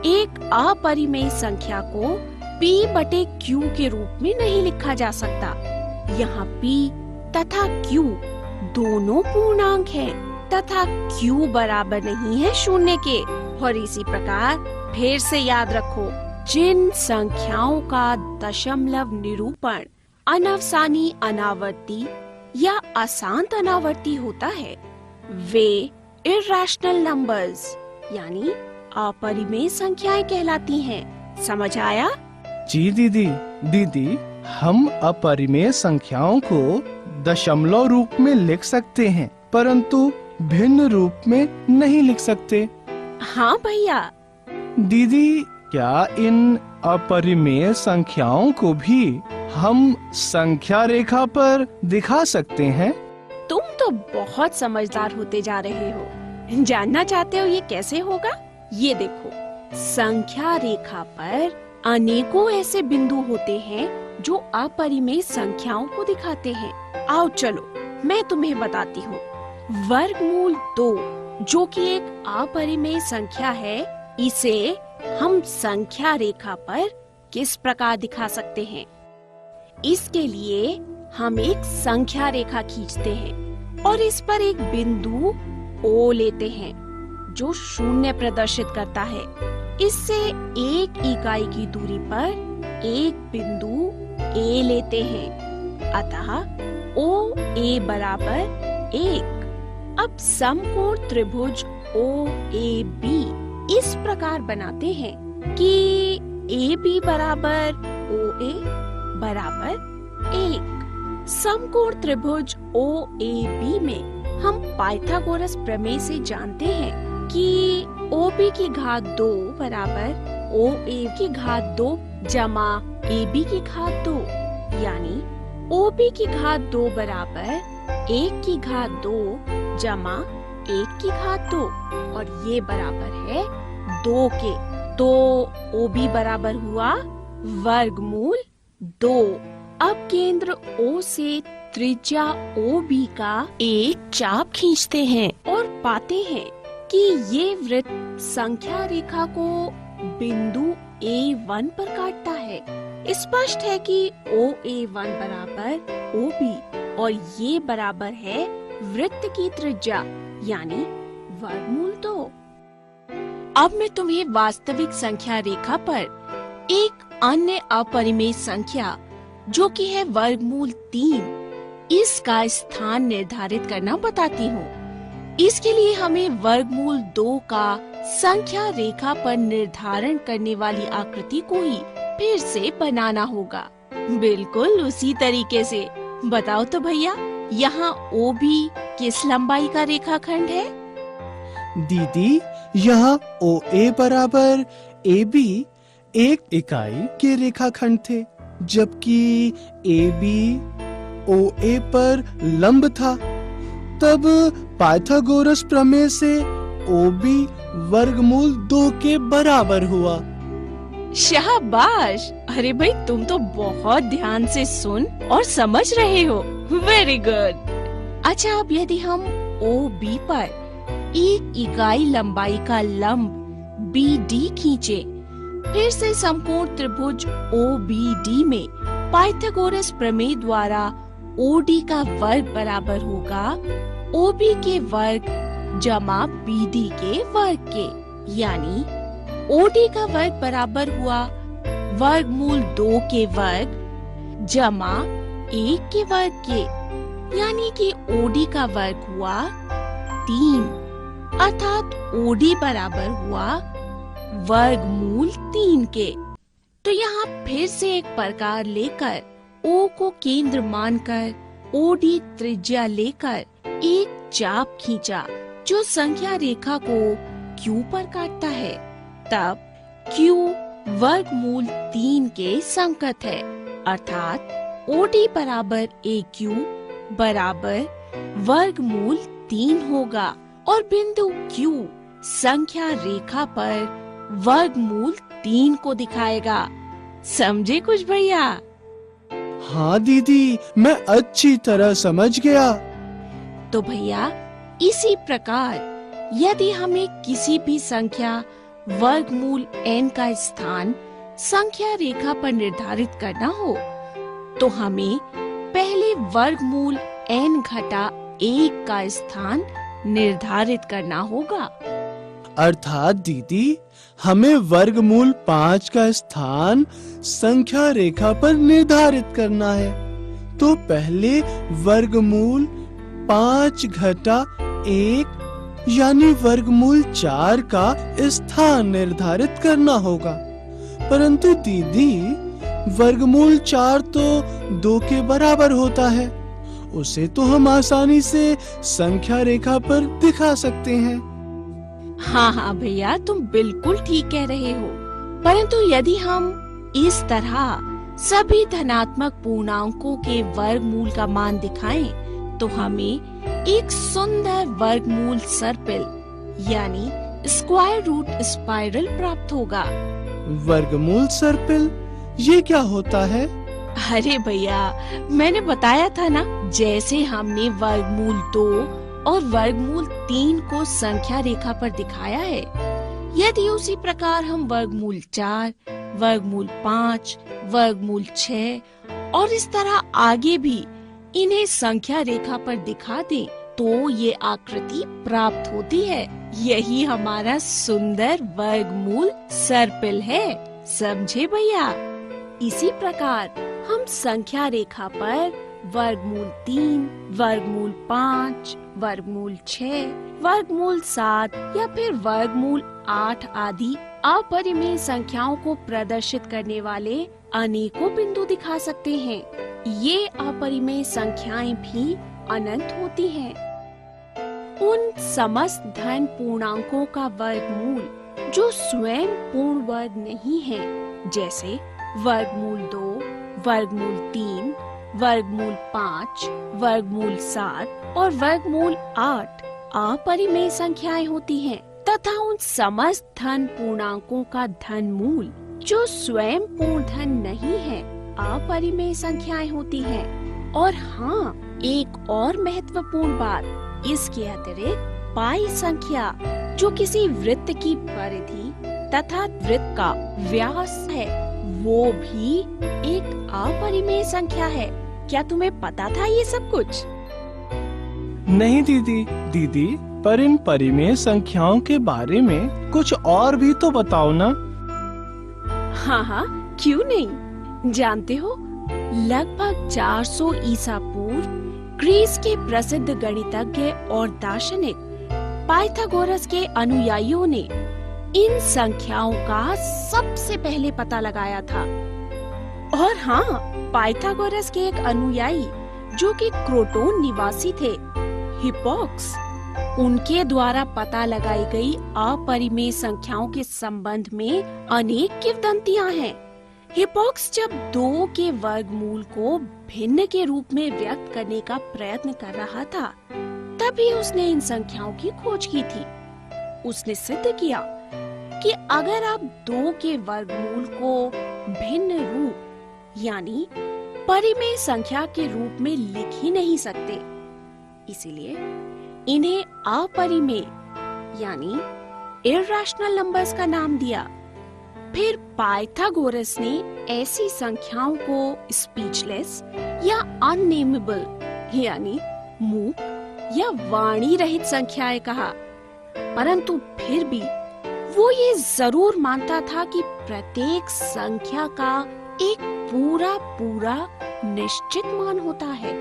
एक अपरिमेय संख्या को P/Q के रूप में नहीं लिखा जा सकता। यहाँ P तथा Q दोनों पूर्णांक हैं तथा Q बराबर नहीं है 0 के। और इसी प्रकार फिर से याद रखो, जिन संख्याओं का दशमलव निरूपण अनवसानी अनावर्ती या अशांत अनावर्ती होता है, वे इर्रेशनल नंबर्स यानी अपरिमेय संख्याएं कहलाती हैं। समझ आया? जी दीदी, हम अपरिमेय संख्याओं को दशमलव रूप में लिख सकते हैं, परंतु भिन्न रूप में नहीं लिख सकते। हाँ भैया। दीदी, क्या इन अपरिमेय संख्याओं को भी हम संख्या रेखा पर दिखा सकते हैं? तुम तो बहुत समझदार होते जा रहे हो। जानना चाहते हो ये कैसे होगा? ये देखो, संख्या रेखा पर अनेकों ऐसे बिंदु होते हैं जो अपरिमेय संख्याओं को दिखाते हैं। आओ चलो, मैं तुम्हें बताती हूँ। वर्गमूल 2, जो कि एक अपरिमेय संख्या है, इसे हम संख्या रेखा पर किस प्रकार दिखा सकते हैं? इसके लिए हम एक संख्या रेखा खींचते हैं और इस पर एक बिंदु O लेते हैं जो 0 प्रदर्शित करता है। इससे 1 इकाई की दूरी पर एक बिंदु A लेते हैं, अतः OA बराबर 1। अब समकोण त्रिभुज OAB इस प्रकार बनाते हैं कि AB बराबर OA बराबर 1। समकोण त्रिभुज OAB में हम पाइथागोरस प्रमेय से जानते हैं कि OB की घात 2 बराबर OA की घात 2 जमा AB की घात 2, यानी OB की घात 2 बराबर 1 की घात 2 जमा 1 की घात 2 और ये बराबर है 2 के। तो OB बराबर हुआ वर्गमूल 2। अब केंद्र O से त्रिज्या OB का एक चाप खींचते हैं और पाते हैं कि ये वृत्त संख्या रेखा को बिंदु A1 पर काटता है। स्पष्ट है कि OA1 बराबर OB और ये बराबर है वृत्त की त्रिज्या यानी वर्गमूल 2। अब मैं तुम्हें वास्तविक संख्या रेखा पर एक अन्य अपरिमेय संख्या जो कि है वर्गमूल 3, इसका स्थान निर्धारित करना बताती हूँ। इसके लिए हमें वर्गमूल 2 का संख्या रेखा पर निर्धारण करने वाली आकृति को ही फिर से बनाना होगा, बिल्कुल उसी तरीके से। बताओ तो भैया, यहाँ OB किस लंबाई का रेखाखंड है? दीदी, यहाँ OA बराबर AB 1 इकाई के रेखाखंड थे, जबकि AB OA पर लंब था। तब पाइथागोरस प्रमेय से OB वर्गमूल 2 के बराबर हुआ। शाबाश! अरे भाई, तुम तो बहुत ध्यान से सुन और समझ रहे हो। Very good. अच्छा, अब यदि हम OB पर 1 इकाई लंबाई का लंब BD खींचे, फिर से समकोण त्रिभुज OBD में पाइथागोरस प्रमेय द्वारा OD का वर्ग बराबर होगा OB के वर्ग जमा BD के वर्ग के, यानी ओडी का वर्ग बराबर हुआ वर्गमूल 2 के वर्ग जमा 1 के वर्ग के, यानी कि ओडी का वर्ग हुआ 3, अर्थात ओडी बराबर हुआ वर्गमूल 3 के। तो यहाँ फिर से एक प्रकार लेकर ओ को केंद्र मानकर ओडी त्रिज्या लेकर एक चाप खींचा जो संख्या रेखा को क्यू पर काटता है। तब क्यू वर्गमूल 3 के संकेत है, अर्थात ओडी बराबर ए क्यू बराबर वर्गमूल 3 होगा और बिंदु क्यू संख्या रेखा पर वर्गमूल 3 को दिखाएगा। समझे कुछ भैया? हाँ दीदी, मैं अच्छी तरह समझ गया। तो भैया इसी प्रकार यदि हमें किसी भी संख्या वर्गमूल n का स्थान संख्या रेखा पर निर्धारित करना हो तो हमें पहले वर्गमूल n घटा 1 का स्थान निर्धारित करना होगा। अर्थात दीदी, हमें वर्गमूल 5 का स्थान संख्या रेखा पर निर्धारित करना है। तो पहले वर्गमूल 5 घटा 1 यानी वर्गमूल 4 का स्थान निर्धारित करना होगा। परंतु दीदी, वर्गमूल 4 तो 2 के बराबर होता है, उसे तो हम आसानी से संख्या रेखा पर दिखा सकते हैं। हाँ भैया, तुम बिल्कुल ठीक कह रहे हो। परंतु यदि हम इस तरह सभी धनात्मक पूर्णांकों के वर्गमूल का मान दिखाएं, तो हमें एक सुंदर वर्गमूल सर्पिल यानी स्क्वायर रूट स्पाइरल प्राप्त होगा। वर्गमूल सर्पिल, ये क्या होता है? अरे भैया, मैंने बताया था ना, जैसे हमने वर्गमूल 2 और वर्गमूल 3 को संख्या रेखा पर दिखाया है, यदि उसी प्रकार हम वर्गमूल 4, वर्गमूल 5, वर्गमूल 6 और इस तरह आगे भी इन्हें संख्या रेखा पर दिखा दें, तो ये आकृति प्राप्त होती है। यही हमारा सुंदर वर्गमूल सर्पिल है। समझे भैया? इसी प्रकार हम संख्या रेखा पर वर्गमूल 3, वर्गमूल 5, वर्गमूल 6, वर्गमूल 7 या फिर वर्गमूल 8 आदि अपरिमेय संख्याओं को प्रदर्शित करने वाले अनेकों बिंदु दिखा सकते हैं। ये अपरिमेय संख्याएं भी अनंत होती हैं। उन समस्त धन पूर्णांकों का वर्गमूल जो स्वयं पूर्ण वर्ग नहीं है, जैसे वर्गमूल 2, वर्गमूल 3, वर्गमूल 5, वर्गमूल 7 और वर्गमूल 8 अपरिमेय संख्याएं होती हैं, तथा उन समस्त धन पूर्णांकों का धनमूल जो स्वयं पूर्ण धन नहीं है अपरिमेय संख्याएं होती हैं। और हाँ, एक और महत्वपूर्ण बात, इसके अतिरिक्त पाई संख्या जो किसी वृत्त की परिधि तथा वृत्त का व्यास है, वो भी एक अपरिमेय संख्या है। क्या तुम्हें पता था ये सब कुछ? नहीं दीदी, पर इन परिमेय संख्याओं के बारे में कुछ और भी तो बताओ ना। हाँ, क्यों नहीं। जानते हो, लगभग 400 ईसा पूर्व ग्रीस के प्रसिद्ध गणितज्ञ और दार्शनिक पाइथागोरस के अनुयायियों ने इन संख्याओं का सबसे पहले पता लगाया था। और हाँ, पाइथागोरस के एक अनुयायी जो कि क्रोटोन निवासी थे, हिप्पॉक्स, उनके द्वारा पता लगाई गई अपरिमेय संख्याओं के संबंध में अनेक किंवदंतियां हैं। हिप्पॉक्स जब 2 के वर्गमूल को भिन्न के रूप में व्यक्त करने का प्रयत्न कर रहा था, तभी उसने इन संख्याओं की खोज की थी। उसने सिद्ध किया कि अगर आप 2 के वर्गमूल को भिन्न रूप यानी परिमेय संख्या के रूप में लिख ही नहीं सकते, इसीलिए इन्हें अपरिमेय यानी इररेशनल नंबर्स का नाम दिया। फिर पाइथागोरस ने ऐसी संख्याओं को स्पीचलेस या अननेमेबल यानी मूक या वाणी रहित संख्याएं कहा, परंतु फिर भी वो ये जरूर मानता था कि प्रत्येक संख्या का एक पूरा पूरा निश्चित मान होता है,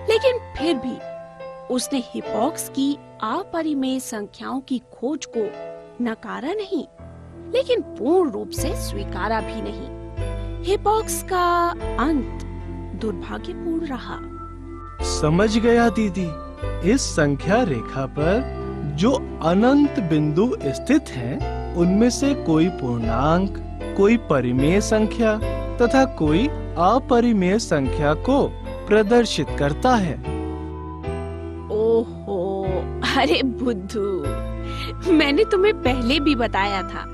लेकिन फिर भी उसने हिप्पॉक्स की अपरिमेय संख्याओं की खोज को नकारा नहीं, लेकिन पूर्ण रूप से स्वीकारा भी नहीं। हिप्पॉक्स का अंत दुर्भाग्यपूर्ण रहा। समझ गया दीदी। इस संख्या रेखा पर जो अनंत बिंदु स्थित हैं, उनमें से कोई पूर्णांक, कोई परिमेय संख्या तथा कोई अपरिमेय संख्या को प्रदर्शित करता है। ओहो, अरे बुद्धू, मैंने तुम्हें पहले भी बताया था,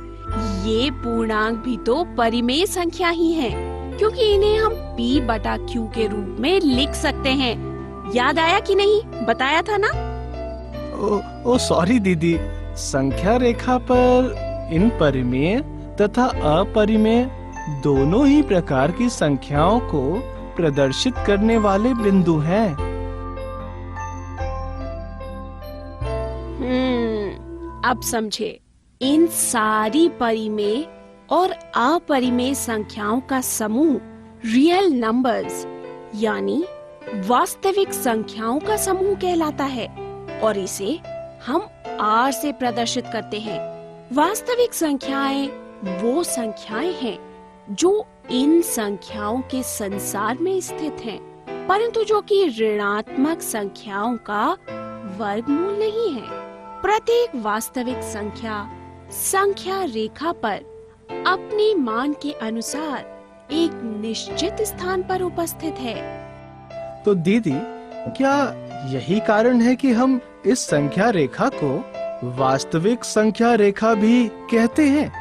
ये पूर्णांक भी तो परिमेय संख्या ही हैं, क्योंकि इन्हें हम P/Q के रूप में लिख सकते हैं। याद आया कि नहीं? बताया था ना? ओ सॉरी दीदी, संख्या रेखा पर इन परिमेय तथा अपरिमेय दोनों ही प्रकार की संख्याओं को प्रदर्शित करने वाले बिंदु हैं। अब समझे। इन सारी परिमेय और अपरिमेय संख्याओं का समूह रियल नंबर्स यानी वास्तविक संख्याओं का समूह कहलाता है, और इसे हम R से प्रदर्शित करते हैं। वास्तविक संख्याएं वो संख्याएं हैं जो इन संख्याओं के संसार में स्थित हैं, परंतु जो कि ऋणात्मक संख्याओं का वर्गमूल नहीं है। प्रत्येक वास्तविक संख्या रेखा पर अपने मान के अनुसार एक निश्चित स्थान पर उपस्थित है। तो दीदी, क्या यही कारण है कि हम इस संख्या रेखा को वास्तविक संख्या रेखा भी कहते हैं?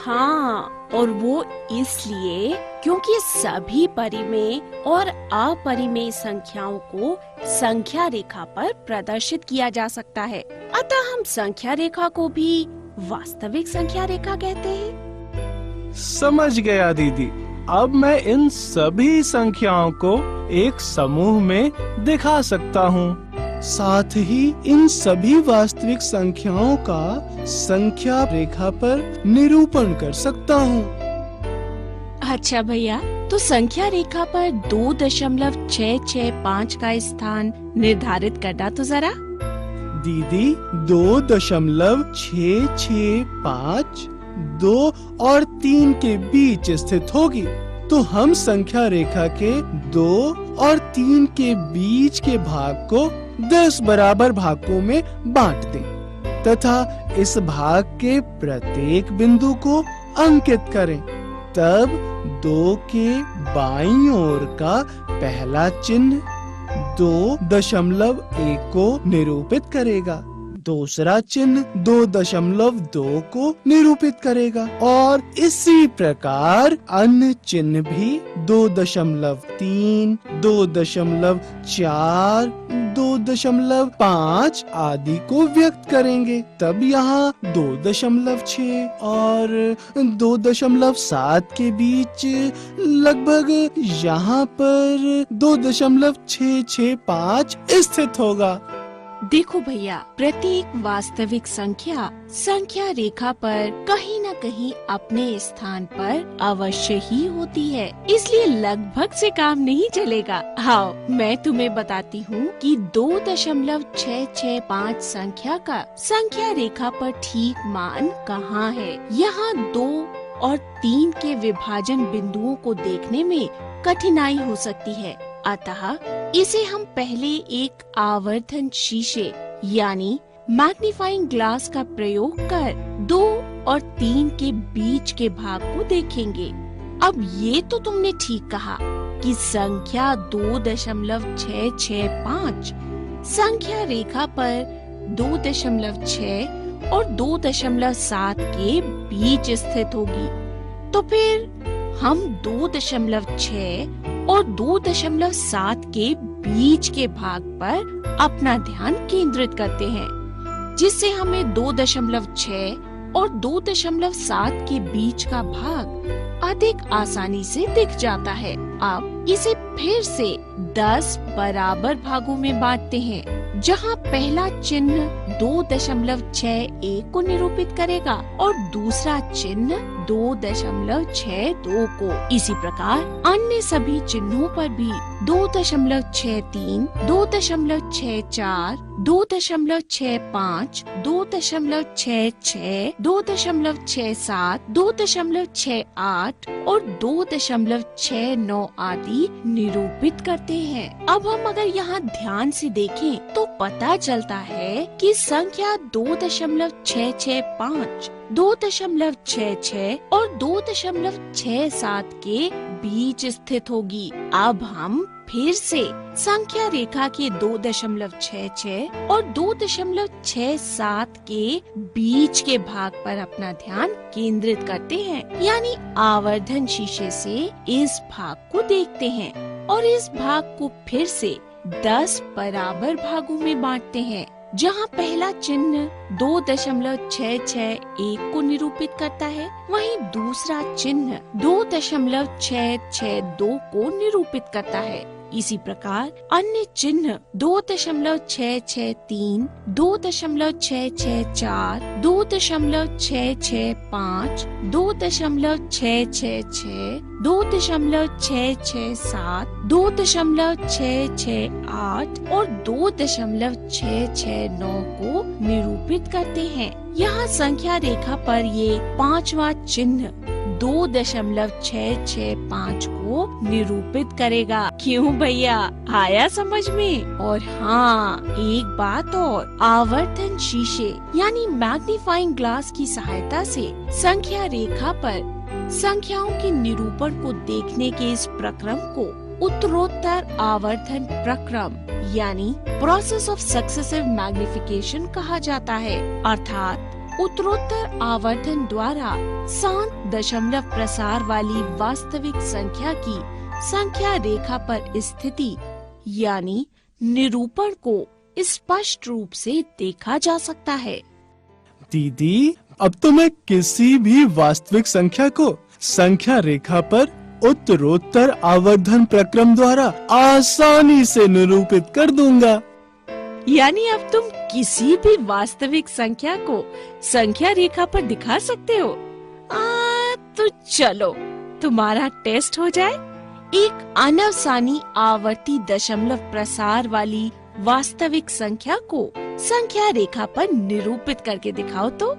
हाँ, और वो इसलिए क्योंकि सभी परिमेय और अपरिमेय संख्याओं को संख्या रेखा पर प्रदर्शित किया जा सकता है, अतः हम संख्या रेखा को भी वास्तविक संख्या रेखा कहते हैं। समझ गया दीदी। अब मैं इन सभी संख्याओं को एक समूह में दिखा सकता हूँ। साथ ही इन सभी वास्तविक संख्याओं का संख्या रेखा पर निरूपण कर सकता हूँ। अच्छा भैया, तो संख्या रेखा पर 2.665 का स्थान निर्धारित करना तो जरा। दीदी, 2.665 2 और 3 के बीच स्थित होगी, तो हम संख्या रेखा के 2 और 3 के बीच के भाग को 10 बराबर भागों में बांट दें तथा इस भाग के प्रत्येक बिंदु को अंकित करें। तब 2 के बाईं ओर का पहला चिन्ह 2.1 को निरूपित करेगा, दूसरा चिन्ह 2.2 को निरूपित करेगा और इसी प्रकार अन्य चिन्ह भी 2.3, 2.4, 2.5 आदि को व्यक्त करेंगे। तब यहाँ 2.6 और 2.7 के बीच लगभग यहाँ पर 2.665 स्थित होगा। देखो भैया, प्रत्येक वास्तविक संख्या रेखा पर कहीं न कहीं अपने स्थान पर अवश्य ही होती है, इसलिए लगभग से काम नहीं चलेगा। हाँ, मैं तुम्हें बताती हूँ कि 2.665 संख्या का संख्या रेखा पर ठीक मान कहाँ है। यहाँ 2 और 3 के विभाजन बिंदुओं को देखने में कठिनाई हो सकती है, अतः इसे हम पहले एक आवर्धन शीशे यानी मैग्नीफाइंग ग्लास का प्रयोग कर 2 और 3 के बीच के भाग को देखेंगे। अब ये तो तुमने ठीक कहा कि संख्या 2.665 संख्या रेखा पर 2.6 और 2.7 के बीच स्थित होगी। तो फिर हम 2.6 और 2.7 के बीच के भाग पर अपना ध्यान केंद्रित करते हैं, जिससे हमें 2.6 और 2.7 के बीच का भाग अधिक आसानी से दिख जाता है। अब इसे फिर से 10 बराबर भागों में बांटते हैं, जहां पहला चिन्ह 2.61 को निरूपित करेगा और दूसरा चिन्ह 2.62 को। इसी प्रकार अन्य सभी चिन्हों पर भी 2.63, 2.64, 2.65, 2.66, 2.67, 2.68 और 2.69 आदि निरूपित करते हैं। अब हम अगर यहाँ ध्यान से देखें तो पता चलता है कि संख्या 2.665, 2.66 और 2.67 के बीच स्थित होगी। अब हम फिर से संख्या रेखा के 2.66 और 2.67 के बीच के भाग पर अपना ध्यान केंद्रित करते हैं, यानी आवर्धन शीशे से इस भाग को देखते हैं और इस भाग को फिर से 10 बराबर भागों में बांटते हैं, जहाँ पहला चिन्ह 2.661 को निरूपित करता है, वहीं दूसरा चिन्ह 2.662 को निरूपित करता है। इसी प्रकार अन्य चिन्ह 2.663, 2.664, 2.665, 2.666, 2.667, 2.668 और 2.669 को निरूपित करते हैं। यहाँ संख्या रेखा पर ये पांचवा चिन्ह 2.665 को निरूपित करेगा। क्यों भैया, आया समझ में? और हाँ, एक बात और, आवर्धन शीशे यानी मैग्नीफाइंग ग्लास की सहायता से संख्या रेखा पर संख्याओं के निरूपण को देखने के इस प्रक्रम को उत्तरोत्तर आवर्धन प्रक्रम यानी प्रोसेस ऑफ सक्सेसिव मैग्निफिकेशन कहा जाता है। अर्थात उत्तरोत्तर आवर्धन द्वारा शांत दशमलव प्रसार वाली वास्तविक संख्या की संख्या रेखा पर स्थिति यानी निरूपण को स्पष्ट रूप से देखा जा सकता है। दीदी, अब तो मैं किसी भी वास्तविक संख्या को संख्या रेखा पर उत्तरोत्तर आवर्धन प्रक्रम द्वारा आसानी से निरूपित कर दूंगा। यानी अब तुम किसी भी वास्तविक संख्या को संख्या रेखा पर दिखा सकते हो। तो चलो तुम्हारा टेस्ट हो जाए। एक अनवसानी आवर्ती दशमलव प्रसार वाली वास्तविक संख्या को संख्या रेखा पर निरूपित करके दिखाओ तो।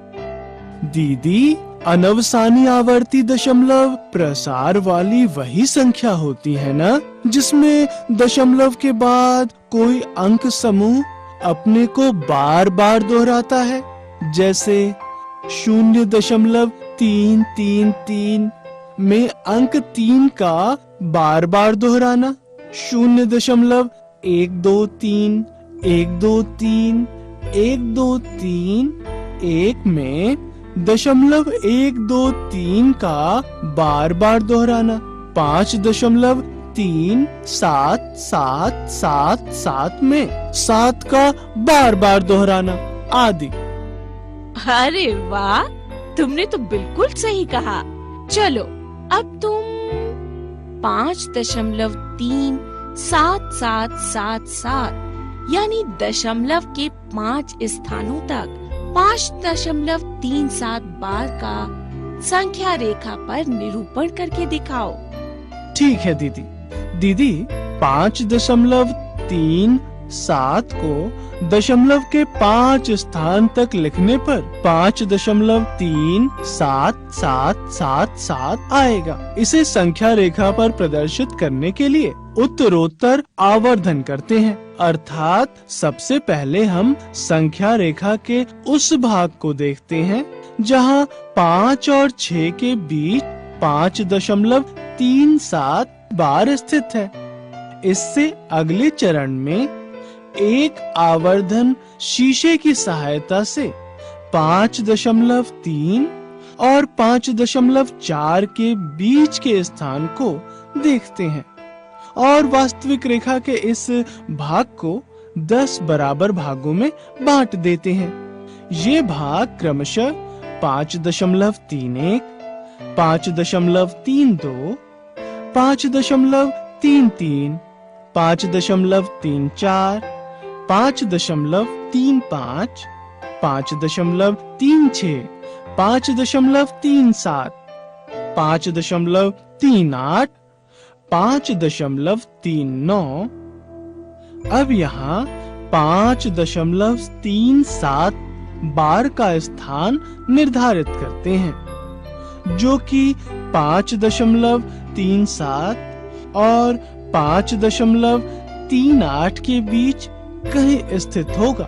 दीदी, अनवसानी आवर्ती दशमलव प्रसार वाली वही संख्या होती है ना, जिसमें दशमलव के बाद कोई अंक समूह अपने को बार बार दोहराता है, जैसे 0.333 में अंक 3 का बार बार दोहराना, 0.123, 123, 123, 1 में 0.123 का बार बार दोहराना, 5.377777 में 7 का बार बार दोहराना आदि। अरे वाह, तुमने तो बिल्कुल सही कहा। चलो अब तुम 5.3777 यानी दशमलव के 5 स्थानों तक 5.37 बार का संख्या रेखा पर निरूपण करके दिखाओ। ठीक है दीदी। दीदी, 5.37 को दशमलव के 5 स्थान तक लिखने पर 5.37777 आएगा। इसे संख्या रेखा पर प्रदर्शित करने के लिए उत्तरोत्तर आवर्धन करते हैं, अर्थात सबसे पहले हम संख्या रेखा के उस भाग को देखते हैं जहां 5 और 6 के बीच 5.37 बार स्थित है। इससे अगले चरण में एक आवर्धन शीशे की सहायता से 5.3 और 5.4 के बीच के स्थान को देखते हैं और वास्तविक रेखा के इस भाग को 10 बराबर भागों में बांट देते हैं। ये भाग क्रमशः 5.31, 5.32, 5.33, 5.34, 5.35 5.36, 5.37, 5.38, 5.39। अब यहाँ 5.37 बार का स्थान निर्धारित करते हैं, जो कि 5.37 और 5.38 के बीच कहीं स्थित होगा।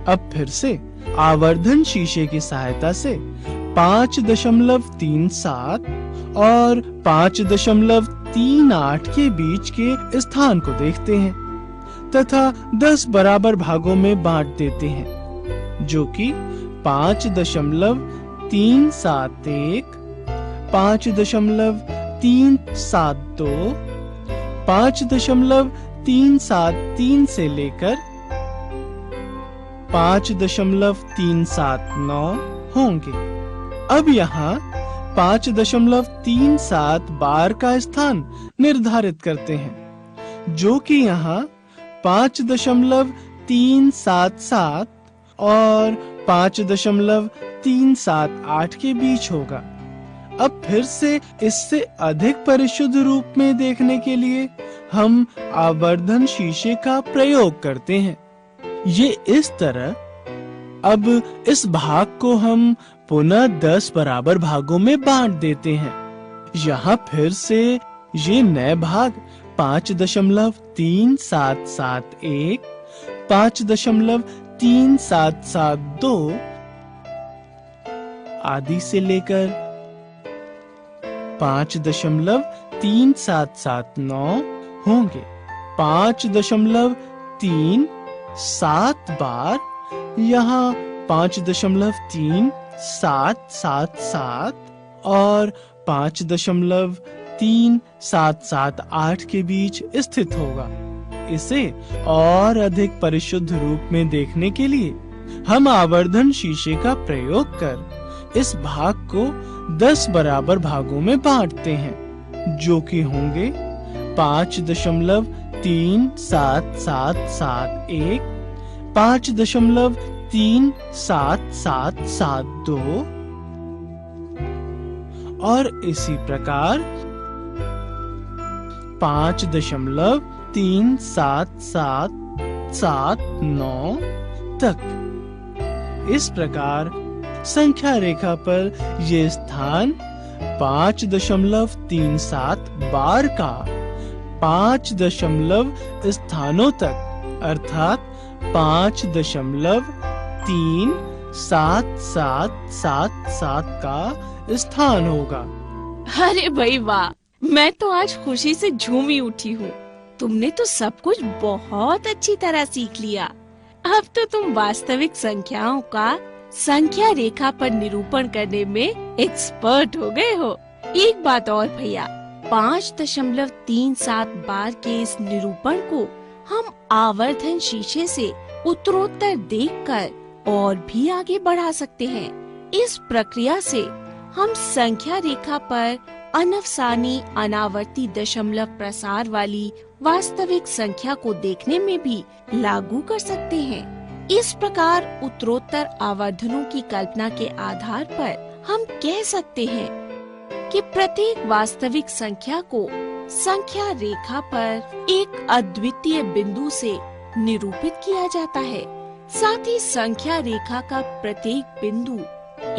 अब फिर से आवर्धन शीशे की सहायता से 5.37 और 5.38 के बीच के स्थान को देखते हैं तथा 10 बराबर भागों में बांट देते हैं, जो कि 5.371, 5.372, 5.373 से लेकर 5.379 होंगे। अब यहाँ 5.37 बार का स्थान निर्धारित करते हैं, जो कि यहाँ 5.377 और 5.378 के बीच होगा। अब फिर से इससे अधिक परिशुद्ध रूप में देखने के लिए हम आवर्धन शीशे का प्रयोग करते हैं। ये इस तरह। अब इस भाग को हम पुनः 10 बराबर भागों में बांट देते हैं। यहाँ फिर से ये नए भाग 5.3771, 5.3772 आदि से लेकर 5.3779 होंगे। 5.37 बार यहाँ 5.3777 और 5.3778 के बीच स्थित होगा। इसे और अधिक परिशुद्ध रूप में देखने के लिए हम आवर्धन शीशे का प्रयोग कर इस भाग को 10 बराबर भागों में बांटते हैं, जो कि होंगे 5.37771, 5.37772 और इसी प्रकार 5.37779 तक। इस प्रकार संख्या रेखा पर ये स्थान 5.37 बार का 5 स्थानों तक अर्थात 5.377777 का स्थान होगा। अरे भाई वाह, मैं तो आज खुशी से झूमी उठी हूँ। तुमने तो सब कुछ बहुत अच्छी तरह सीख लिया। अब तो तुम वास्तविक संख्याओं का संख्या रेखा पर निरूपण करने में एक्सपर्ट हो गए हो। एक बात और भैया, 5.37 बार के इस निरूपण को हम आवर्धन शीशे से उत्तरोत्तर देखकर और भी आगे बढ़ा सकते हैं। इस प्रक्रिया से हम संख्या रेखा पर अनफसानी अनावर्ती दशमलव प्रसार वाली वास्तविक संख्या को देखने में भी लागू कर सकते हैं। इस प्रकार उत्तरोत्तर आवर्धनों की कल्पना के आधार पर हम कह सकते हैं कि प्रत्येक वास्तविक संख्या को संख्या रेखा पर एक अद्वितीय बिंदु से निरूपित किया जाता है। साथ ही संख्या रेखा का प्रत्येक बिंदु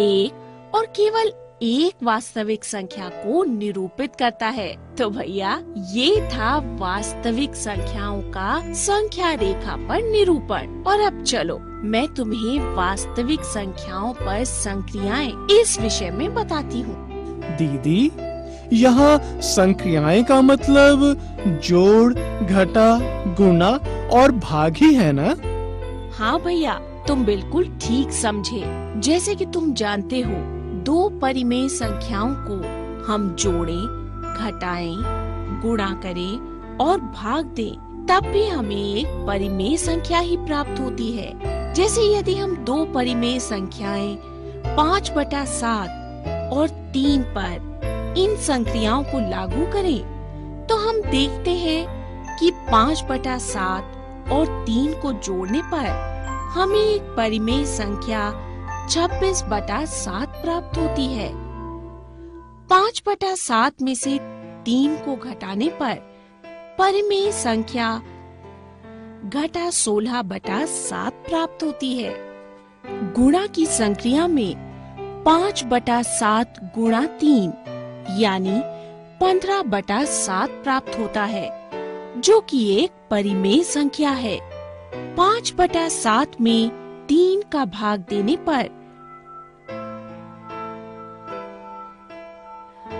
एक और केवल एक वास्तविक संख्या को निरूपित करता है। तो भैया, ये था वास्तविक संख्याओं का संख्या रेखा पर निरूपण। और अब चलो मैं तुम्हें वास्तविक संख्याओं पर संक्रियाएं इस विषय में बताती हूँ। दीदी, यहाँ संक्रियाएं का मतलब जोड़, घटा, गुणा और भाग ही है ना? हाँ भैया, तुम बिल्कुल ठीक समझे। जैसे कि तुम जानते हो, दो परिमेय संख्याओं को हम जोड़ें, घटाएं, गुणा करें और भाग दें, तब भी हमें एक परिमेय संख्या ही प्राप्त होती है। जैसे यदि हम दो परिमेय संख्याएं 5/7 और 3 पर इन संक्रियाओं को लागू करें, तो हम देखते हैं कि 5/7 और 3 को जोड़ने पर हमें एक परिमेय संख्या 26/7 प्राप्त होती है। 5/7 में से 3 को घटाने पर परिमेय संख्या घटा 16/7 प्राप्त होती है। गुणा की संक्रिया में 5/7 गुणा 3 यानी 15/7 प्राप्त होता है, जो कि एक परिमेय संख्या है। 5/7 में 3 का भाग देने पर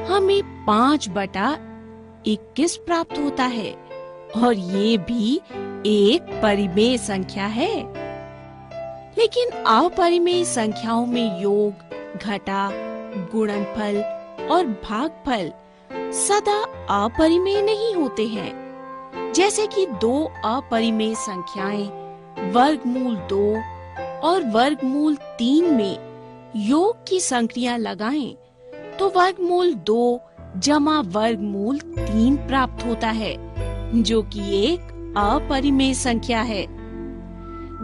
हमें 5/21 प्राप्त होता है और ये भी एक परिमेय संख्या है। लेकिन अपरिमेय संख्याओं में योग, घटा, गुणनफल और भागफल सदा अपरिमेय नहीं होते हैं। जैसे कि 2 अपरिमेय संख्याएं वर्गमूल 2 और वर्गमूल 3 में योग की संक्रिया लगाएं तो वर्गमूल 2 जमा वर्गमूल 3 प्राप्त होता है, जो कि एक अपरिमेय संख्या है।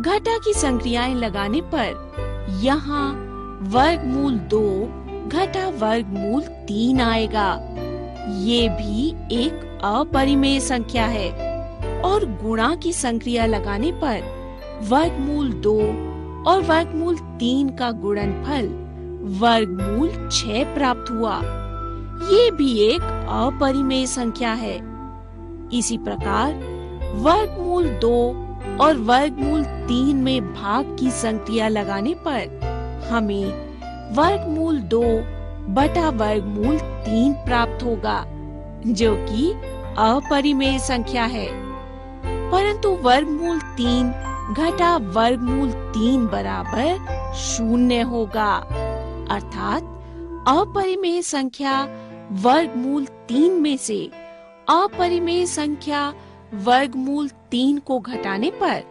घटा की संक्रियाएं लगाने पर यहाँ वर्गमूल 2 घटा वर्गमूल 3 आएगा। ये भी एक अपरिमेय संख्या है। और गुणा की संक्रिया लगाने पर वर्गमूल 2 और वर्गमूल 3 का गुणनफल वर्गमूल 6 प्राप्त हुआ। ये भी एक अपरिमेय संख्या है। इसी प्रकार वर्गमूल 2 और वर्गमूल 3 में भाग की संक्रिया लगाने पर हमें वर्गमूल 2 बटा वर्गमूल 3 प्राप्त होगा, जो कि अपरिमेय संख्या है। परंतु वर्गमूल 3 घटा वर्गमूल 3 बराबर 0 होगा, अर्थात अपरिमेय संख्या वर्गमूल 3 में से अपरिमेय संख्या वर्गमूल 3 को घटाने पर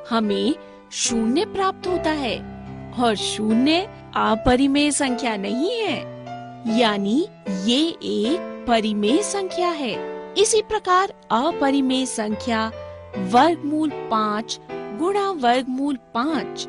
हमें 0 प्राप्त होता है और 0 अपरिमेय संख्या नहीं है, यानी ये एक परिमेय संख्या है। इसी प्रकार अपरिमेय संख्या वर्गमूल 5 गुणा वर्गमूल 5,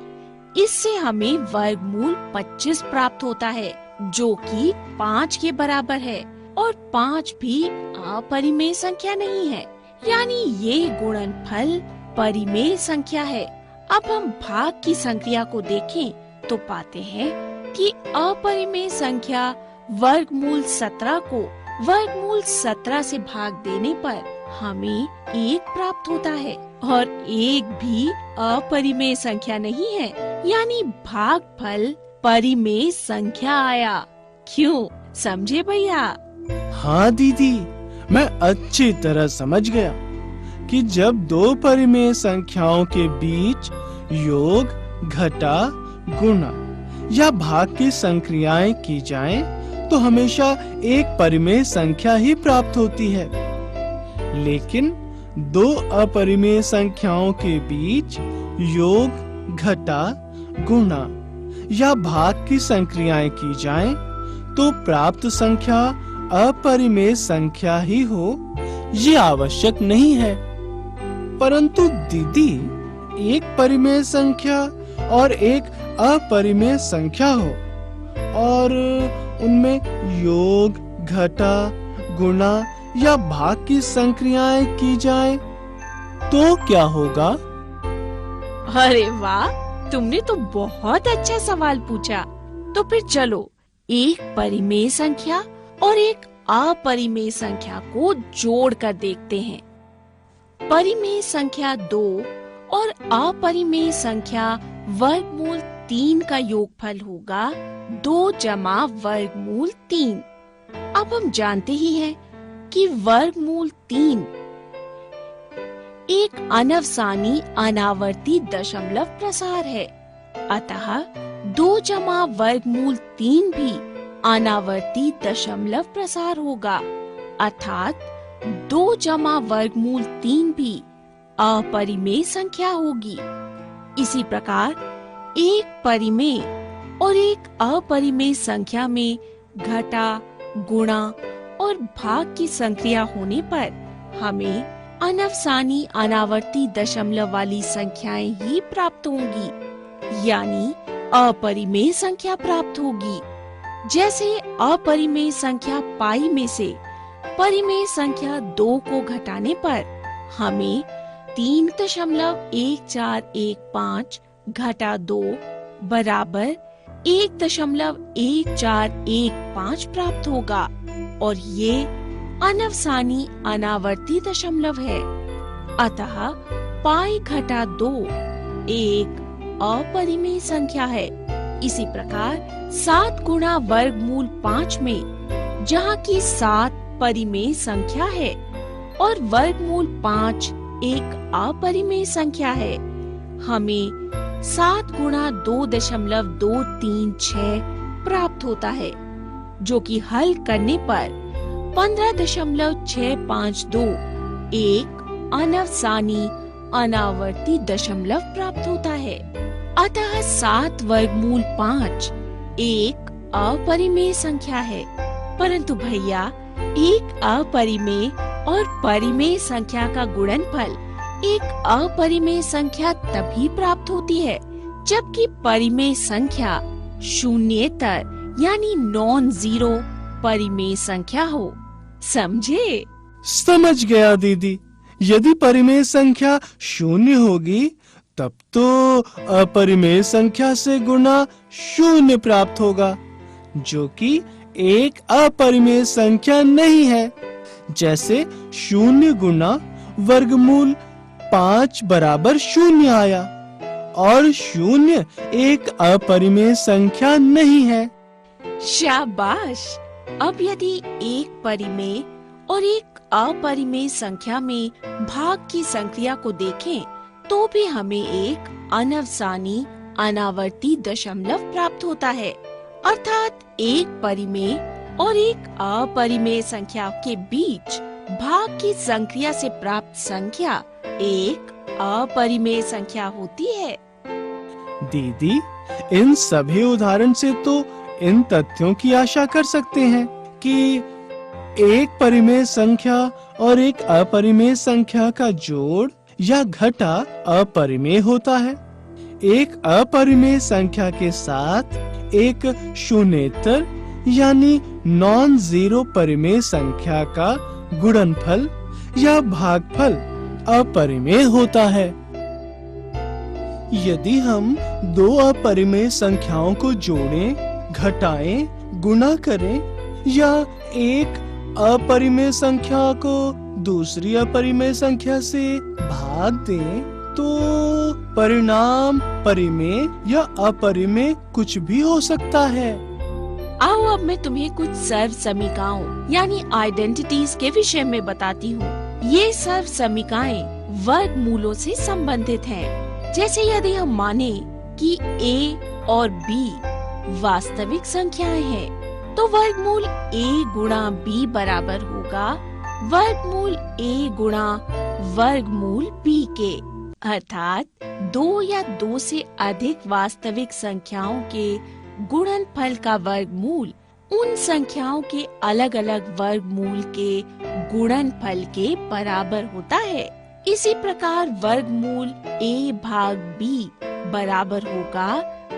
इससे हमें वर्गमूल 25 प्राप्त होता है, जो कि 5 के बराबर है और 5 भी अपरिमेय संख्या नहीं है, यानी ये गुणनफल परिमेय संख्या है। अब हम भाग की संक्रिया को देखें तो पाते हैं कि अपरिमेय संख्या वर्गमूल 17 को वर्गमूल 17 से भाग देने पर हमें 1 प्राप्त होता है और 1 भी अपरिमेय संख्या नहीं है, यानी भागफल परिमेय संख्या आया। क्यों, समझे भैया? हाँ दीदी, मैं अच्छी तरह समझ गया कि जब 2 परिमेय संख्याओं के बीच योग, घटा, गुणा या भाग की संक्रियाएं की जाएं, तो हमेशा एक परिमेय संख्या ही प्राप्त होती है। लेकिन 2 अपरिमेय संख्याओं के बीच योग, घटा, गुणा या भाग की संक्रियाएं की जाएं, तो प्राप्त संख्या अपरिमेय संख्या ही हो, ये आवश्यक नहीं है। परंतु दीदी, एक परिमेय संख्या और एक अपरिमेय संख्या हो और उनमें योग, घटा, गुणा या भाग की संक्रियाएं की जाए तो क्या होगा? अरे वाह, तुमने तो बहुत अच्छा सवाल पूछा। तो फिर चलो एक परिमेय संख्या और एक अपरिमेय संख्या को जोड़कर देखते हैं। परिमेय संख्या 2 और अपरिमेय संख्या वर्गमूल 3 का योगफल होगा 2 जमा वर्गमूल 3। अब हम जानते ही हैं कि वर्गमूल 3 एक अनवसानी अनावर्ती दशमलव प्रसार है, अतः 2 जमा वर्गमूल 3 भी अनावर्ती दशमलव प्रसार होगा, अर्थात 2 जमा वर्गमूल 3 भी अपरिमेय संख्या होगी। इसी प्रकार एक परिमेय और एक अपरिमेय संख्या में घटा, गुणा और भाग की संक्रिया होने पर हमें अनवसानी अनावर्ती दशमलव वाली संख्याएं ही प्राप्त होंगी, यानी अपरिमेय संख्या प्राप्त होगी। जैसे अपरिमेय संख्या पाई में से परिमेय संख्या 2 को घटाने पर हमें 3.1415 घटा 2 बराबर 1.1415 प्राप्त होगा, और ये अनवसानी अनावर्ती दशमलव है। अतः पाई घटा 2 एक अपरिमेय संख्या है। इसी प्रकार 7 गुणा वर्गमूल 5 में, जहाँ की 7 परिमेय संख्या है और वर्गमूल 5 एक अपरिमेय संख्या है, हमें 7 गुणा 2.236 प्राप्त होता है, जो कि हल करने पर 15.652 एक अनवसानी अनावर्ती दशमलव प्राप्त होता है। अतः 7 वर्गमूल 5 एक अपरिमेय संख्या है। परंतु भैया, एक अपरिमेय और परिमेय संख्या का गुणनफल एक अपरिमेय संख्या तभी प्राप्त होती है जबकि परिमेय संख्या शून्येतर यानी नॉन जीरो परिमेय संख्या हो। समझे? समझ गया दीदी। यदि परिमेय संख्या शून्य होगी तब तो अपरिमेय संख्या से गुणा शून्य प्राप्त होगा, जो कि एक अपरिमेय संख्या नहीं है। जैसे 0 गुना वर्गमूल 5 बराबर 0 आया, और 0 एक अपरिमेय संख्या नहीं है। शाबाश! अब यदि एक परिमेय और एक अपरिमेय संख्या में भाग की संक्रिया को देखें तो भी हमें एक अनवसानी अनावर्ती दशमलव प्राप्त होता है। अर्थात एक परिमेय और एक अपरिमेय संख्या के बीच भाग की संक्रिया से प्राप्त संख्या एक अपरिमेय संख्या होती है। दीदी, इन सभी उदाहरण से तो इन तथ्यों की आशा कर सकते हैं कि एक परिमेय संख्या और एक अपरिमेय संख्या का जोड़ या घटा अपरिमेय होता है। एक अपरिमेय संख्या के साथ एक शून्येतर यानी नॉन जीरो परिमेय संख्या का गुणनफल या भागफल अपरिमेय होता है। यदि हम दो अपरिमेय संख्याओं को जोड़ें, घटाएं, गुणा करें या एक अपरिमेय संख्या को दूसरी अपरिमेय संख्या से भाग दें, तो परिणाम परिमेय या अपरिमेय कुछ भी हो सकता है। आओ अब मैं तुम्हें कुछ सर्व समीकाओं यानी आइडेंटिटीज के विषय में बताती हूँ। ये सर्व समीकाएं वर्गमूलों से संबंधित हैं। जैसे यदि हम माने कि a और b वास्तविक संख्याएं हैं, तो वर्गमूल a गुणा b बराबर होगा वर्गमूल a गुणा वर्गमूल b के। अर्थात 2 या 2 से अधिक वास्तविक संख्याओं के गुणनफल का वर्गमूल उन संख्याओं के अलग अलग वर्गमूल के गुणनफल के बराबर होता है। इसी प्रकार वर्गमूल a भाग b बराबर होगा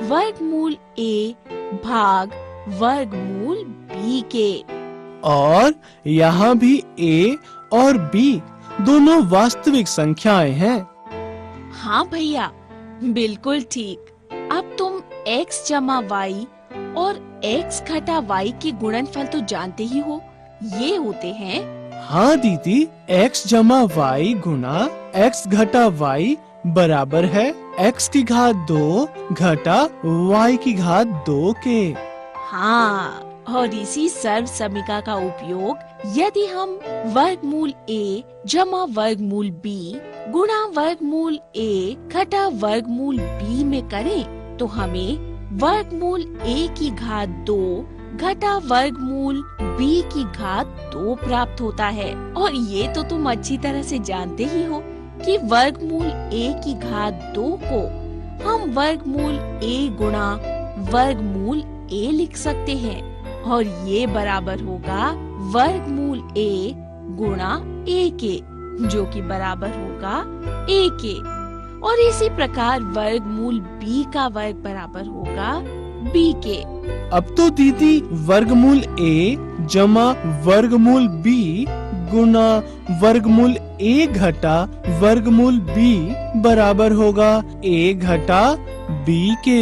वर्गमूल a भाग वर्गमूल b के। और यहाँ भी a और b दोनों वास्तविक संख्याएं हैं। हाँ भैया, बिल्कुल ठीक। अब तुम x जमा y और x घटा y के गुणनफल तो जानते ही हो, ये होते हैं। हाँ दीदी, x जमा y गुना x घटा y बराबर है x की घात 2 घटा y की घात 2 के। हाँ, और इसी सर्व समीका का उपयोग यदि हम वर्गमूल a जमा वर्गमूल b गुणा वर्गमूल a घटा वर्गमूल b में करें, तो हमें वर्गमूल a की घात 2 घटा वर्गमूल b की घात 2 प्राप्त होता है। और ये तो तुम अच्छी तरह से जानते ही हो कि वर्गमूल a की घात 2 को हम वर्गमूल a गुणा वर्गमूल a लिख सकते हैं, और ये बराबर होगा वर्गमूल a गुणा a के, जो कि बराबर होगा a के। और इसी प्रकार वर्गमूल b का वर्ग बराबर होगा b के। अब तो दीदी वर्गमूल a जमा वर्गमूल b गुना वर्गमूल a घटा वर्गमूल b बराबर होगा a घटा b के।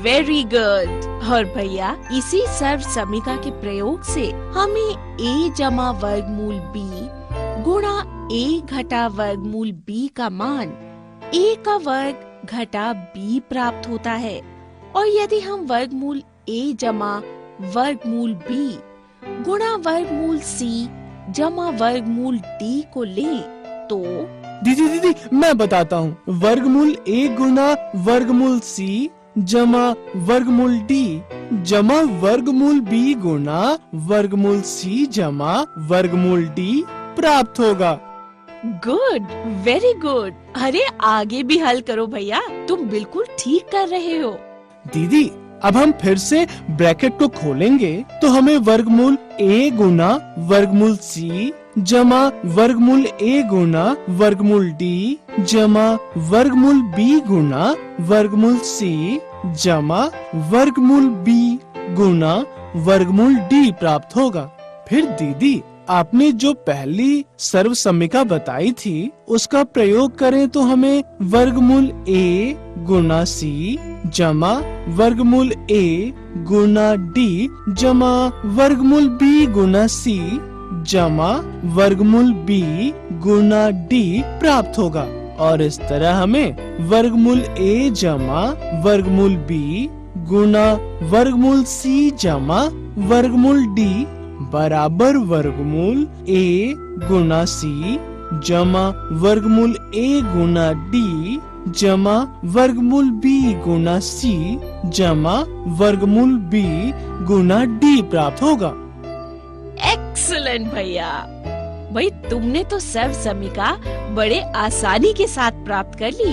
Very good. और भैया इसी सर्व समीका के प्रयोग से हमें a जमा वर्गमूल b गुणा a घटा वर्गमूल b का मान a का वर्ग घटा b प्राप्त होता है। और यदि हम वर्गमूल a जमा वर्गमूल b गुणा वर्गमूल c जमा वर्गमूल d को लें तो दीदी मैं बताता हूँ। वर्गमूल a गुना वर्गमूल c जमा वर्गमूल d जमा वर्गमूल b गुना वर्गमूल c जमा वर्गमूल d प्राप्त होगा। Good, very good. अरे आगे भी हल करो भैया, तुम बिल्कुल ठीक कर रहे हो। दीदी अब हम फिर से ब्रैकेट को खोलेंगे तो हमें वर्गमूल a गुना वर्गमूल c जमा वर्गमूल a गुना वर्गमूल d जमा वर्गमूल b गुना वर्गमूल c जमा वर्गमूल b गुना वर्गमूल d प्राप्त होगा। फिर दीदी आपने जो पहली सर्व समीका बताई थी उसका प्रयोग करें तो हमें वर्गमूल a गुना c जमा वर्गमूल a गुना d जमा वर्गमूल b गुना c जमा वर्गमूल b गुना d प्राप्त होगा। और इस तरह हमें वर्गमूल a जमा वर्गमूल b गुना वर्गमूल c जमा वर्गमूल d बराबर वर्गमूल a गुना c जमा वर्गमूल a गुना d जमा वर्गमूल b गुना c जमा वर्गमूल b गुना d प्राप्त होगा। एक्सीलेंट भैया। भाई तुमने तो सर्व समीका बड़े आसानी के साथ प्राप्त कर ली।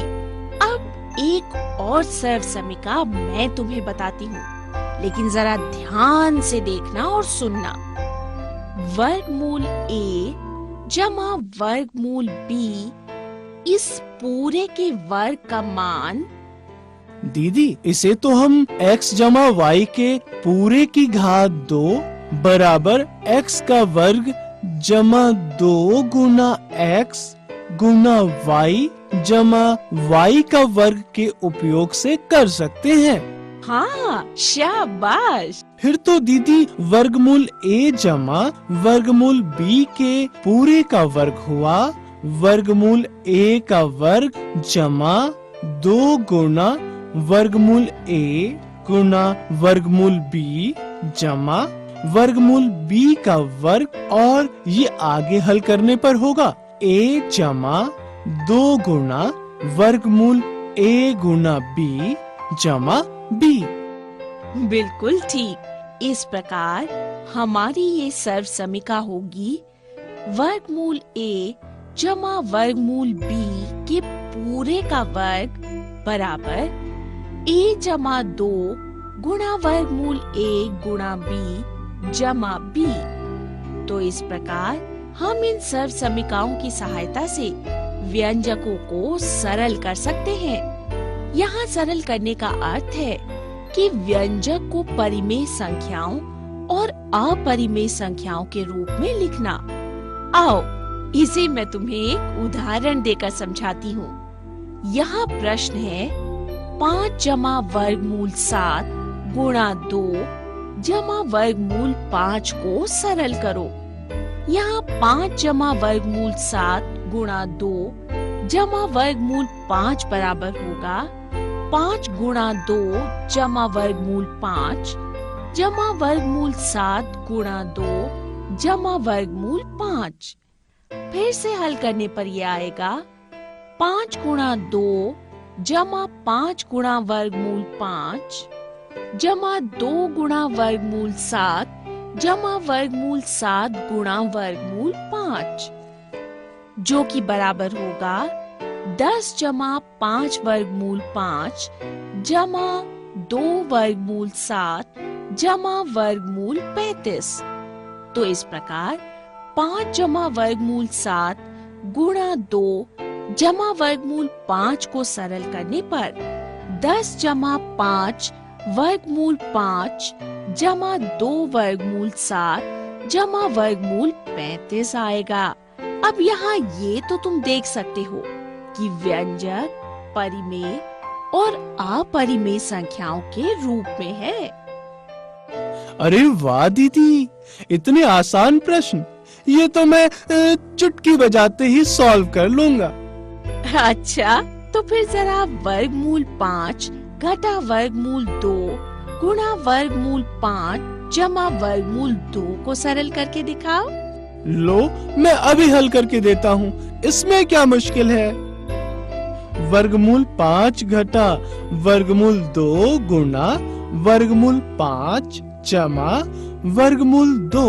अब एक और सर्व समीका मैं तुम्हें बताती हूँ, लेकिन जरा ध्यान से देखना और सुनना। वर्गमूल a जमा वर्गमूल b इस पूरे के वर्ग का मान। दीदी इसे तो हम x जमा y के पूरे की घात 2 बराबर x का वर्ग जमा 2 गुना x गुना y जमा y का वर्ग के उपयोग से कर सकते हैं। हाँ, शाबाश। फिर तो दीदी वर्गमूल a जमा वर्गमूल b के पूरे का वर्ग हुआ वर्गमूल a का वर्ग जमा 2 गुना वर्गमूल a गुना वर्गमूल b जमा वर्गमूल b का वर्ग। और ये आगे हल करने पर होगा a जमा 2 गुना वर्गमूल a गुना b जमा b। बिल्कुल ठीक। इस प्रकार हमारी ये सर्व समीका होगी वर्गमूल a जमा वर्गमूल b के पूरे का वर्ग बराबर a जमा 2 गुणा वर्गमूल a गुणा b जमा b। तो इस प्रकार हम इन सर्व समीकाओं की सहायता से व्यंजकों को सरल कर सकते हैं। यहाँ सरल करने का अर्थ है कि व्यंजक को परिमेय संख्याओं और अपरिमेय संख्याओं के रूप में लिखना। आओ इसे मैं तुम्हें एक उदाहरण देकर समझाती हूँ। यहाँ प्रश्न है 5 जमा वर्गमूल 7 गुणा 2 जमा वर्गमूल 5 को सरल करो। यहाँ 5 जमा वर्गमूल 7 गुणा 2 जमा वर्गमूल 5 बराबर होगा 5 गुणा 2 जमा वर्गमूल 5 जमा वर्गमूल 7 गुणा 2 जमा वर्गमूल 5। फिर से हल करने पर यह आएगा 5 गुणा 2 जमा 5 गुणा वर्गमूल 5 जमा 2 गुणा वर्गमूल 7 जमा वर्गमूल 7 गुणा वर्गमूल 5, जो कि बराबर होगा 10 जमा 5 वर्गमूल 5 जमा 2 वर्गमूल 7 जमा वर्गमूल 35। तो इस प्रकार 5 जमा वर्गमूल 7 गुणा 2 जमा वर्गमूल 5 को सरल करने पर 10 जमा 5 वर्गमूल 5 जमा 2 वर्गमूल 7 जमा वर्गमूल 35 आएगा। अब यहाँ ये तो तुम देख सकते हो कि व्यंजक परिमेय और अपरिमेय संख्याओं के रूप में है। अरे वाह दीदी, इतने आसान प्रश्न, ये तो मैं चुटकी बजाते ही सॉल्व कर लूंगा। अच्छा, तो फिर जरा वर्गमूल 5 घटा वर्गमूल 2 गुणा वर्गमूल 5 जमा वर्गमूल 2 को सरल करके दिखाओ। लो, मैं अभी हल करके देता हूँ, इसमें क्या मुश्किल है। वर्गमूल 5 घटा वर्गमूल 2 गुणा वर्गमूल 5 जमा वर्गमूल 2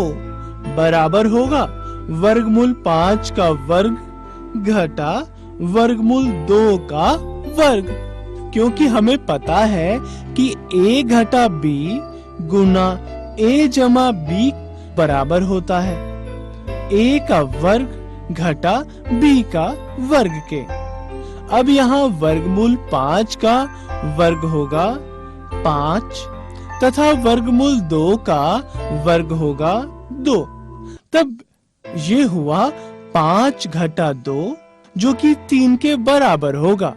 बराबर होगा वर्गमूल 5 का वर्ग घटा वर्गमूल 2 का वर्ग, क्योंकि हमें पता है कि a घटा b गुना a जमा b बराबर होता है a का वर्ग घटा b का वर्ग के। अब यहाँ वर्गमूल 5 का वर्ग होगा 5 तथा वर्गमूल 2 का वर्ग होगा 2। तब ये हुआ 5 घटा 2 जो कि 3 के बराबर होगा।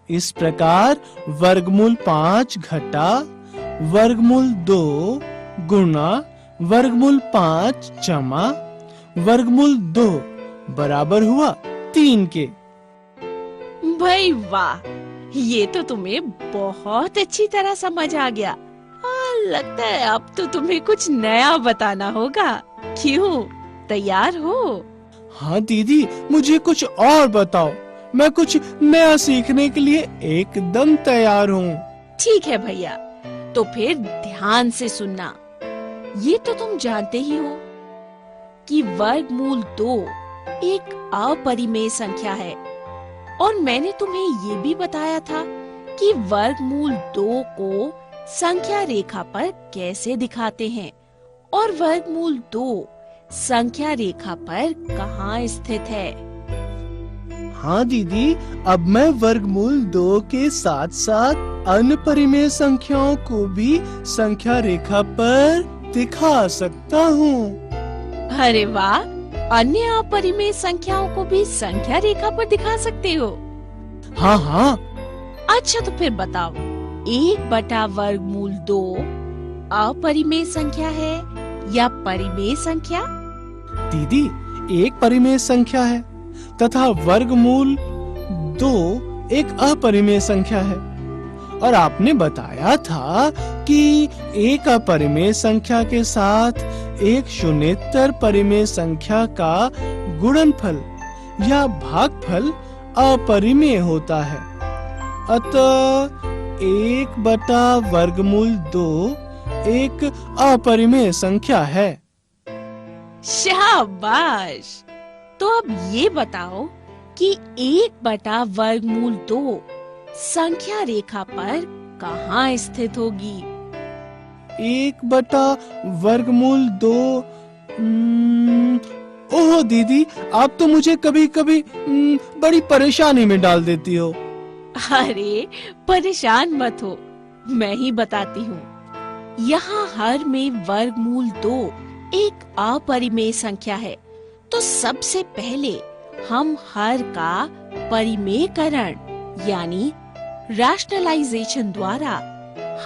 इस प्रकार वर्गमूल 5 घटा वर्गमूल 2 गुणा वर्गमूल 5 जमा वर्गमूल 2 बराबर हुआ 3 के। भाई वाह, ये तो तुम्हें बहुत अच्छी तरह समझ आ गया। लगता है अब तो तुम्हें कुछ नया बताना होगा। क्यों, तैयार हो? हाँ दीदी, मुझे कुछ और बताओ, मैं कुछ नया सीखने के लिए एकदम तैयार हूँ। ठीक है भैया, तो फिर ध्यान से सुनना। ये तो तुम जानते ही हो कि वर्गमूल 2 एक अपरिमेय संख्या है, और मैंने तुम्हें ये भी बताया था कि वर्गमूल 2 को संख्या रेखा पर कैसे दिखाते हैं और वर्गमूल 2 संख्या रेखा पर कहाँ स्थित है। हाँ दीदी, अब मैं वर्गमूल 2 के साथ साथ अन्य परिमेय संख्याओं को भी संख्या रेखा पर दिखा सकता हूँ। अरे वाह, अन्य अपरिमेय संख्याओं को भी संख्या रेखा पर दिखा सकते हो? हाँ हाँ। अच्छा, तो फिर बताओ, 1 बटा वर्गमूल 2 अपरिमेय संख्या है या परिमेय संख्या? दीदी, एक परिमेय संख्या है तथा वर्गमूल 2 एक अपरिमेय संख्या है, और आपने बताया था कि एक अपरिमेय संख्या के साथ एक शून्येतर परिमेय संख्या का गुणनफल या भागफल अपरिमेय होता है। अतः 1 बटा वर्गमूल 2 एक अपरिमेय संख्या है। शाबाश! तो अब ये बताओ कि 1 बटा वर्गमूल 2 संख्या रेखा पर कहाँ स्थित होगी? 1 बटा वर्गमूल 2। ओह दीदी, आप तो मुझे कभी कभी बड़ी परेशानी में डाल देती हो। अरे परेशान मत हो, मैं ही बताती हूँ। यहाँ हर में वर्गमूल 2 एक अपरिमेय संख्या है, तो सबसे पहले हम हर का परिमेयकरण यानी रैशनलाइजेशन द्वारा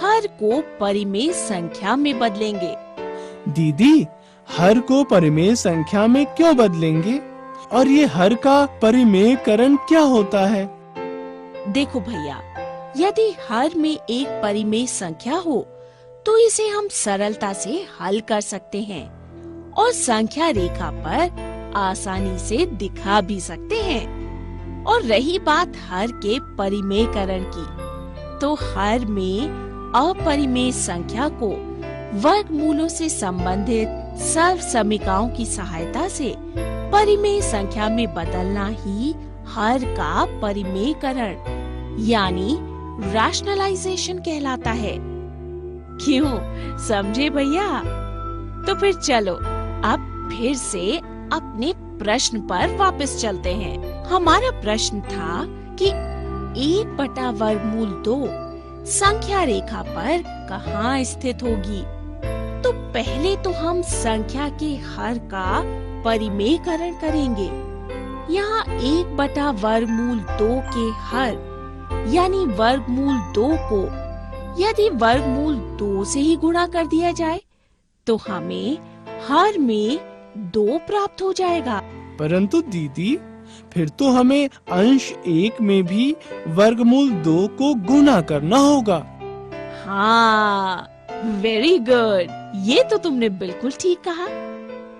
हर को परिमेय संख्या में बदलेंगे। दीदी, हर को परिमेय संख्या में क्यों बदलेंगे, और ये हर का परिमेयकरण क्या होता है? देखो भैया, यदि हर में एक परिमेय संख्या हो तो इसे हम सरलता से हल कर सकते हैं और संख्या रेखा पर आसानी से दिखा भी सकते हैं। और रही बात हर के परिमेयकरण की, तो हर में अपरिमेय संख्या को वर्गमूलों से संबंधित सर्वसमीकाओं की सहायता से परिमेय संख्या में बदलना ही हर का परिमेयकरण यानी रैशनलाइजेशन कहलाता है। क्यों, समझे भैया? तो फिर चलो अब फिर से अपने प्रश्न पर वापस चलते हैं। हमारा प्रश्न था कि 1/√2 संख्या रेखा पर कहाँ स्थित होगी। तो पहले तो हम संख्या के हर का परिमेयकरण करेंगे। यहाँ 1/√2 के हर यानी वर्गमूल 2 को यदि वर्गमूल 2 से ही गुणा कर दिया जाए तो हमें हर में 2 प्राप्त हो जाएगा। परंतु दीदी, फिर तो हमें अंश 1 में भी वर्गमूल 2 को गुणा करना होगा। हाँ, वेरी गुड, ये तो तुमने बिल्कुल ठीक कहा।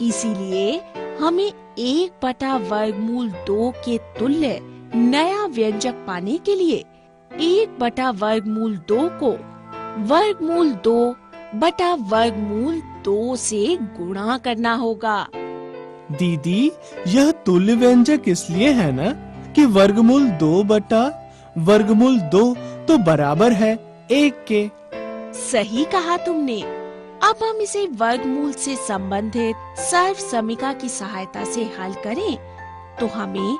इसीलिए हमें 1/√2 के तुल्य नया व्यंजक पाने के लिए 1/√2 को वर्गमूल 2/√2 से गुणा करना होगा। दीदी, यह तुल्य व्यंजक इसलिए है ना कि वर्गमूल 2/√2 तो बराबर है 1 के। सही कहा तुमने। अब हम इसे वर्गमूल से संबंधित सर्वसमीका की सहायता से हल करें तो हमें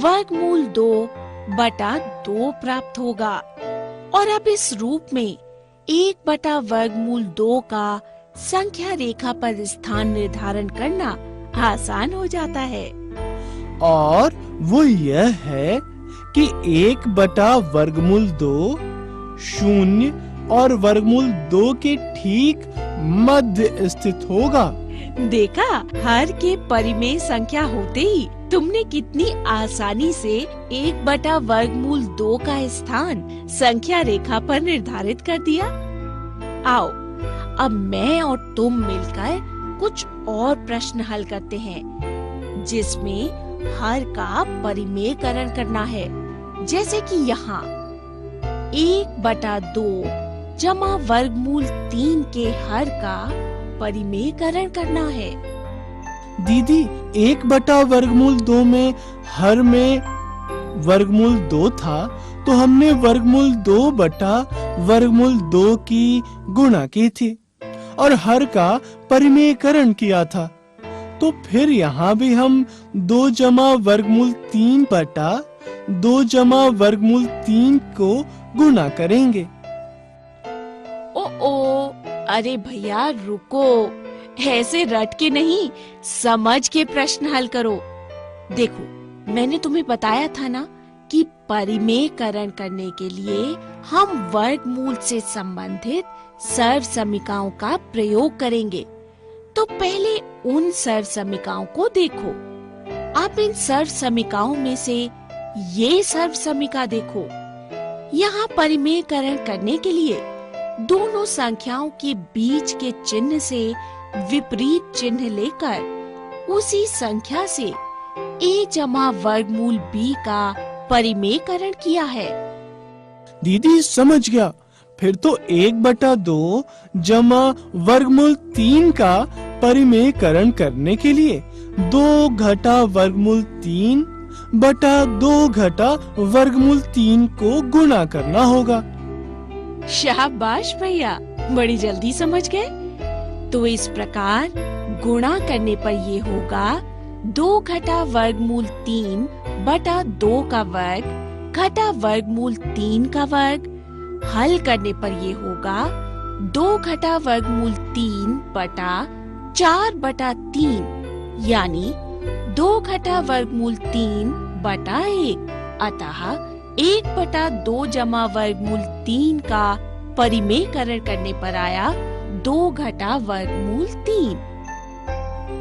वर्गमूल 2/2 प्राप्त होगा। और अब इस रूप में 1/√2 का संख्या रेखा पर स्थान निर्धारण करना आसान हो जाता है। और वो यह है कि 1/√2 शून्य और वर्गमूल 2 के ठीक मध्य स्थित होगा। देखा, हर के परिमेय संख्या होते ही तुमने कितनी आसानी से 1/√2 का स्थान संख्या रेखा पर निर्धारित कर दिया। आओ, अब मैं और तुम मिलकर कुछ और प्रश्न हल करते हैं जिसमें हर का परिमेयकरण करना है। जैसे कि यहाँ 1/2 जमा वर्गमूल 3 के हर का परिमेयकरण करना है। दीदी, 1/√2 में हर में वर्गमूल 2 था, तो हमने वर्गमूल 2/√2 की गुणा की थी और हर का परिमेयकरण किया था। तो फिर यहाँ भी हम 2 जमा वर्गमूल 3/2 जमा वर्गमूल 3 को गुणा करेंगे। ओ, अरे भैया रुको, ऐसे रट के नहीं, समझ के प्रश्न हल करो। देखो, मैंने तुम्हें बताया था ना कि परिमेयकरण करने के लिए हम वर्गमूल से संबंधित सर्वसमीकाओं का प्रयोग करेंगे। तो पहले उन सर्वसमीकाओं को देखो। आप इन सर्वसमीकाओं में से ये सर्वसमीका देखो। यहाँ परिमेयकरण करने के लिए दोनों संख्याओं के बीच के चिन्ह से विपरीत चिन्ह लेकर उसी संख्या से a जमा वर्गमूल b का परिमेयकरण किया है। दीदी, समझ गया। फिर तो 1/2 जमा वर्गमूल 3 का परिमेयकरण करने के लिए 2 घटा वर्गमूल 3/2 घटा वर्गमूल 3 को गुणा करना होगा। शाबाश भैया, बड़ी जल्दी समझ गए। तो इस प्रकार गुणा करने पर ये होगा 2 घटा वर्गमूल 3/2 का वर्ग घटा वर्गमूल 3 का वर्ग। हल करने पर ये होगा 2 घटा वर्गमूल 3/4/3 यानी 2 घटा वर्गमूल 3/1। अतः 1/2 जमा वर्गमूल 3 का परिमेयकरण करने पर आया 2 घटा वर्गमूल 3।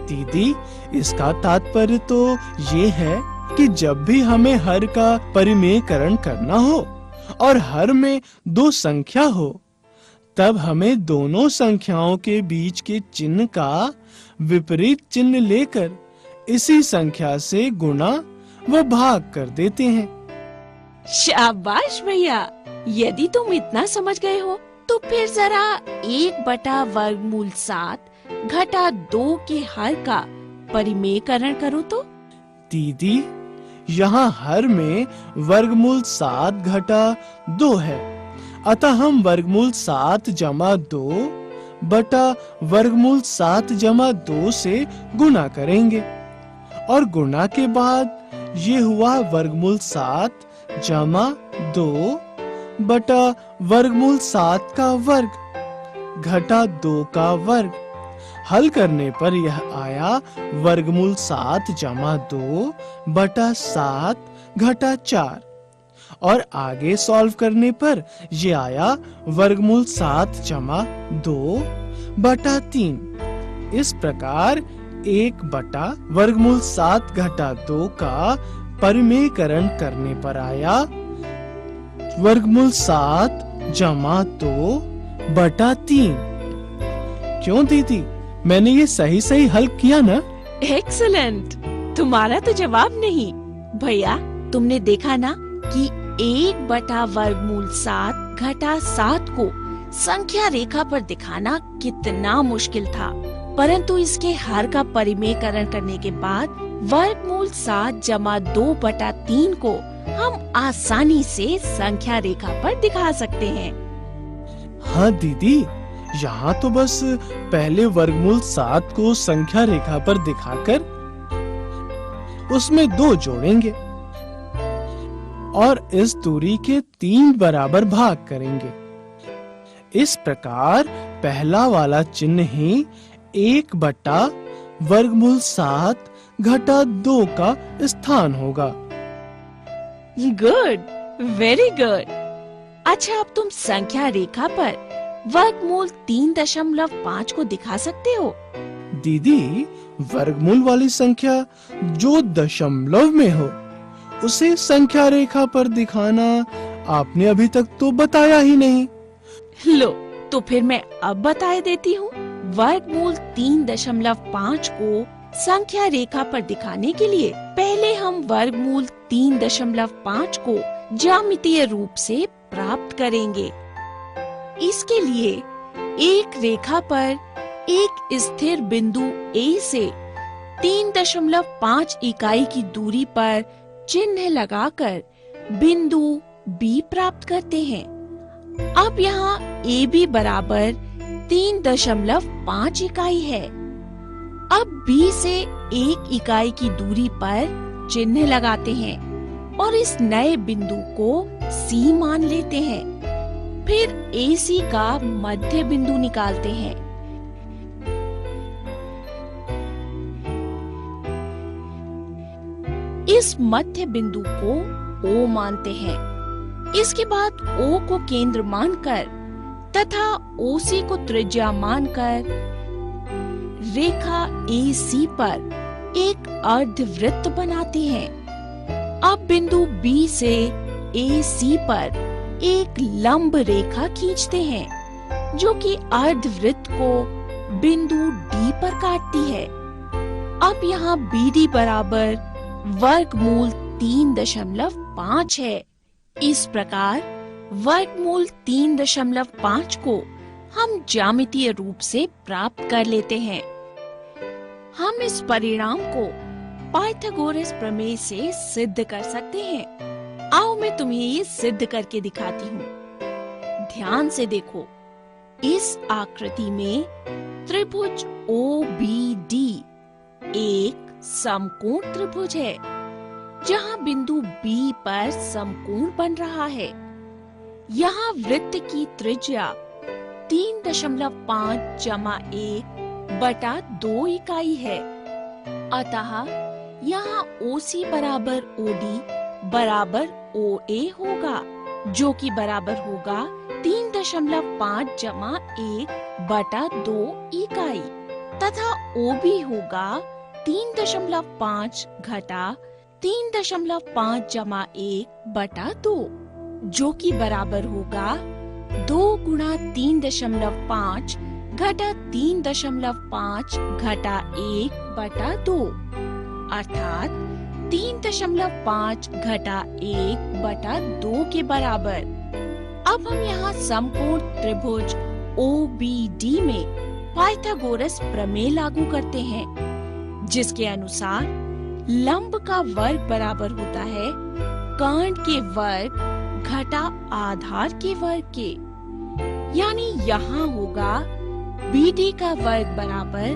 दीदी, इसका तात्पर्य तो ये है कि जब भी हमें हर का परिमेयकरण करना हो और हर में 2 संख्या हो, तब हमें दोनों संख्याओं के बीच के चिन्ह का विपरीत चिन्ह लेकर इसी संख्या से गुणा व भाग कर देते हैं। शाबाश भैया, यदि तुम इतना समझ गए हो तो फिर जरा 1/7 घटा 2 के हर का परिमेयकरण करो तो। दीदी, यहाँ हर में वर्गमूल 7 घटा 2 है, अतः हम वर्गमूल 7 जमा 2 बटा वर्गमूल 7 जमा 2 से गुणा करेंगे। और गुणा के बाद ये हुआ वर्गमूल 7 जमा 2 बटा वर्गमूल 7 का वर्ग घटा 2 का वर्ग। हल करने पर यह आया वर्गमूल 7 जमा 2 बटा 7 घटा 4 और आगे सॉल्व करने पर ये आया वर्गमूल 7 जमा 2 बटा 3। इस प्रकार 1 बटा वर्गमूल 7 घटा 2 का परिमेयकरण करने पर आया वर्गमूल 7 जमा 2 बटा 3। क्यों दीदी, मैंने ये सही सही हल किया ना? एक्सीलेंट। तुम्हारा तो जवाब नहीं भैया। तुमने देखा ना कि 1 बटा वर्गमूल 7 घटा 7 को संख्या रेखा पर दिखाना कितना मुश्किल था, परंतु इसके हर का परिमेयकरण करने के बाद वर्गमूल 7 जमा 2 बटा 3 को हम आसानी से संख्या रेखा पर दिखा सकते हैं। हाँ दीदी, यहाँ तो बस पहले वर्गमूल 7 को संख्या रेखा पर दिखाकर उसमें 2 जोड़ेंगे और इस दूरी के 3 बराबर भाग करेंगे। इस प्रकार पहला वाला चिन्ह ही 1 बटा वर्गमूल 7 घटा 2 का स्थान होगा। Good, very good. अच्छा, अब तुम संख्या रेखा पर वर्गमूल 3.5 को दिखा सकते हो? दीदी, वर्गमूल वाली संख्या जो दशमलव में हो उसे संख्या रेखा पर दिखाना आपने अभी तक तो बताया ही नहीं। लो, तो फिर मैं अब बता देती हूँ। वर्गमूल 3.5 को संख्या रेखा पर दिखाने के लिए पहले हम वर्गमूल 3.5 को ज्यामितीय रूप से प्राप्त करेंगे। इसके लिए एक रेखा पर एक स्थिर बिंदु A से 3.5 इकाई की दूरी पर चिन्ह लगाकर बिंदु B प्राप्त करते हैं। अब यहाँ AB बराबर 3.5 इकाई है। अब B से 1 इकाई की दूरी पर चिन्ह लगाते हैं और इस नए बिंदु को C मान लेते हैं। फिर AC का मध्य बिंदु निकालते हैं। इस मध्य बिंदु को O मानते हैं। इसके बाद O को केंद्र मानकर तथा OC को त्रिज्या मानकर रेखा AC पर एक अर्धवृत्त बनाते हैं। अब बिंदु B से AC पर एक लंब रेखा खींचते हैं जो कि अर्धवृत्त को बिंदु D पर काटती है। अब यहाँ BD बराबर वर्गमूल 3.5 है। इस प्रकार वर्गमूल 3.5 को हम ज्यामितीय रूप से प्राप्त कर लेते हैं। हम इस परिणाम को पाइथागोरस प्रमेय से सिद्ध कर सकते हैं। आओ मैं तुम्हें ये सिद्ध करके दिखाती हूँ। ध्यान से देखो, इस आकृति में त्रिभुज OBD एक समकोण त्रिभुज है जहाँ बिंदु B पर समकोण बन रहा है। यहाँ वृत्त की त्रिज्या 3.5 जमा 1 बटा 2 इकाई है। अतः यहाँ OC बराबर OD बराबर OA होगा, जो कि बराबर होगा 3.5 जमा 1 बटा 2 इकाई, तथा OB होगा 3.5 घटा 3.5 जमा 1 बटा 2, जो कि बराबर होगा 2 गुणा 3.5 घटा 3.5 घटा 1 बटा 2, अर्थात 3.5 घटा 1 बटा 2 के बराबर। अब हम यहाँ समकोण त्रिभुज OBD में पाइथागोरस प्रमेय लागू करते हैं, जिसके अनुसार लंब का वर्ग बराबर होता है कर्ण के वर्ग घटा आधार के वर्ग के। यानी यहाँ होगा BD का वर्ग बराबर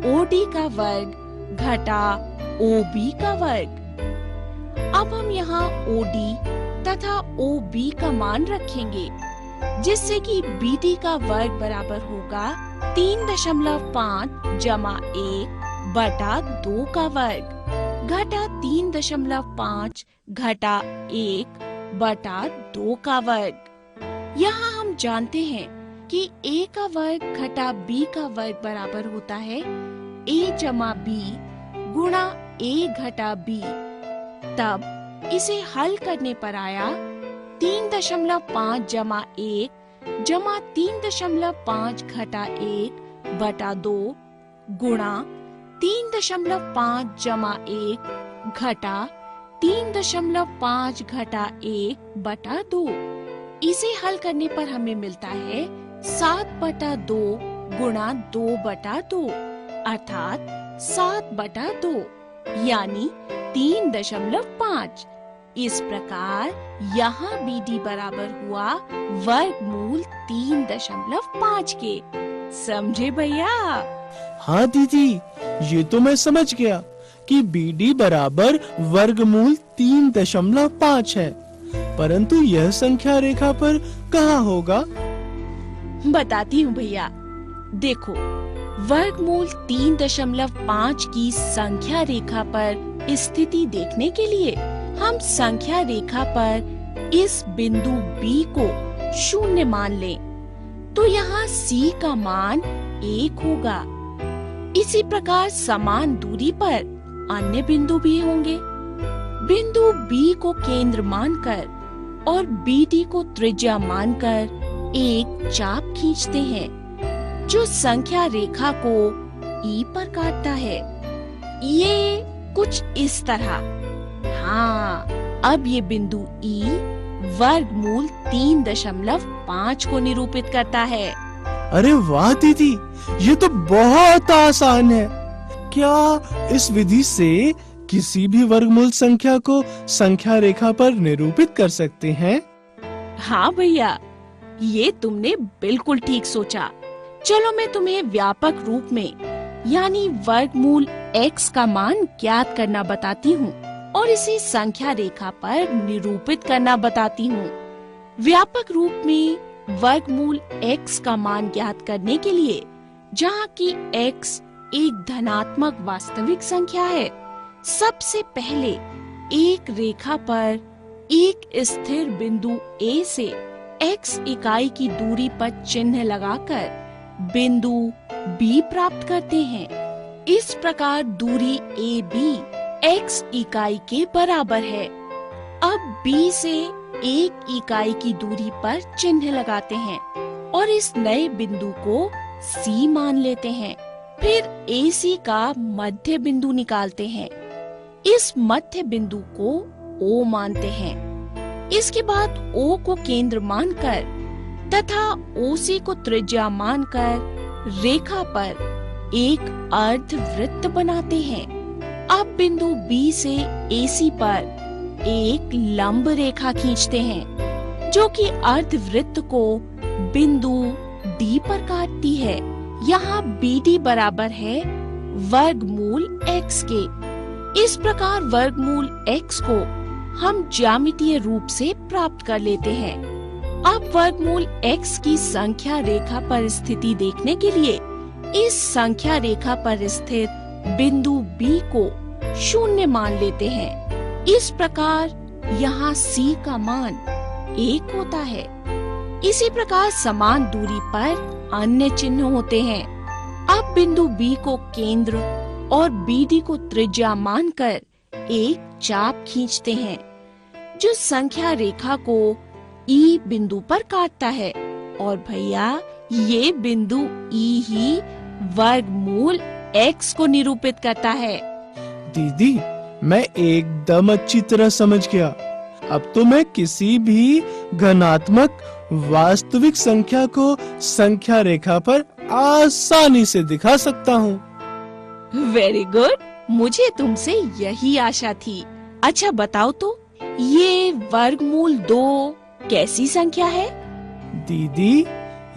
OD का वर्ग घटा OB का वर्ग। अब हम यहाँ OD तथा OB का मान रखेंगे, जिससे कि BD का वर्ग बराबर होगा 3.5 जमा 1 बटा 2 का वर्ग घटा 3.5 घटा 1 बटा 2 का वर्ग। यहाँ हम जानते हैं कि A का वर्ग घटा B का वर्ग बराबर होता है A जमा B गुणा A घटा B। तब इसे हल करने पर आया 3.5 जमा 1 जमा 3.5 घटा 1 बटा 2 गुणा 3.5 जमा 1 घटा 3.5 घटा 1 बटा 2। इसे हल करने पर हमें मिलता है 7 बटा 2 गुणा 2 बटा 2 अर्थात 7 बटा 2 यानी 3.5। इस प्रकार यहाँ BD बराबर हुआ वर्गमूल 3.5 के। समझे भैया? हाँ दीदी, ये तो मैं समझ गया कि BD बराबर वर्गमूल 3.5 है, परंतु यह संख्या रेखा पर कहाँ होगा? बताती हूँ भैया। देखो, वर्गमूल 3.5 की संख्या रेखा पर स्थिति देखने के लिए हम संख्या रेखा पर इस बिंदु B को 0 मान लें, तो यहाँ C का मान 1 होगा। इसी प्रकार समान दूरी पर अन्य बिंदु भी होंगे। बिंदु B को केंद्र मानकर और BD को त्रिज्या मानकर एक चाप खींचते हैं, जो संख्या रेखा को E पर काटता है। ये कुछ इस तरह। हाँ, अब ये बिंदु E वर्गमूल 3.5 को निरूपित करता है। अरे वाह दीदी, ये तो बहुत आसान है। क्या इस विधि से किसी भी वर्गमूल संख्या को संख्या रेखा पर निरूपित कर सकते हैं? हाँ भैया, ये तुमने बिल्कुल ठीक सोचा। चलो मैं तुम्हें व्यापक रूप में यानी वर्गमूल x का मान ज्ञात करना बताती हूँ और इसे संख्या रेखा पर निरूपित करना बताती हूँ। व्यापक रूप में वर्गमूल x का मान ज्ञात करने के लिए, जहाँ की x एक धनात्मक वास्तविक संख्या है, सबसे पहले एक रेखा पर एक स्थिर बिंदु A से x इकाई की दूरी पर चिन्ह लगाकर बिंदु B प्राप्त करते हैं। इस प्रकार दूरी AB x इकाई के बराबर है। अब B से एक इकाई की दूरी पर चिन्ह लगाते हैं और इस नए बिंदु को C मान लेते हैं। फिर AC का मध्य बिंदु निकालते हैं। इस मध्य बिंदु को O मानते हैं। इसके बाद O को केंद्र मानकर तथा OC को त्रिज्या मानकर रेखा पर एक अर्धवृत्त बनाते हैं। अब बिंदु B से AC पर एक लंब रेखा खींचते हैं, जो कि अर्धवृत्त को बिंदु D पर काटती है। यहाँ BD बराबर है वर्गमूल x के। इस प्रकार वर्गमूल x को हम ज्यामितीय रूप से प्राप्त कर लेते हैं। अब वर्गमूल x की संख्या रेखा पर स्थिति देखने के लिए इस संख्या रेखा पर स्थित बिंदु B को 0 मान लेते हैं। इस प्रकार यहाँ C का मान 1 होता है। इसी प्रकार समान दूरी पर अन्य चिन्ह होते हैं। अब बिंदु B को केंद्र और BD को त्रिज्या मानकर एक चाप खींचते हैं, जो संख्या रेखा को E बिंदु पर काटता है। और भैया, ये बिंदु E ही वर्गमूल x को निरूपित करता है। दीदी, मैं एकदम अच्छी तरह समझ गया। अब तो मैं किसी भी घनात्मक वास्तविक संख्या को संख्या रेखा पर आसानी से दिखा सकता हूँ। वेरी गुड, मुझे तुमसे यही आशा थी। अच्छा बताओ तो, ये वर्गमूल 2 कैसी संख्या है? दीदी,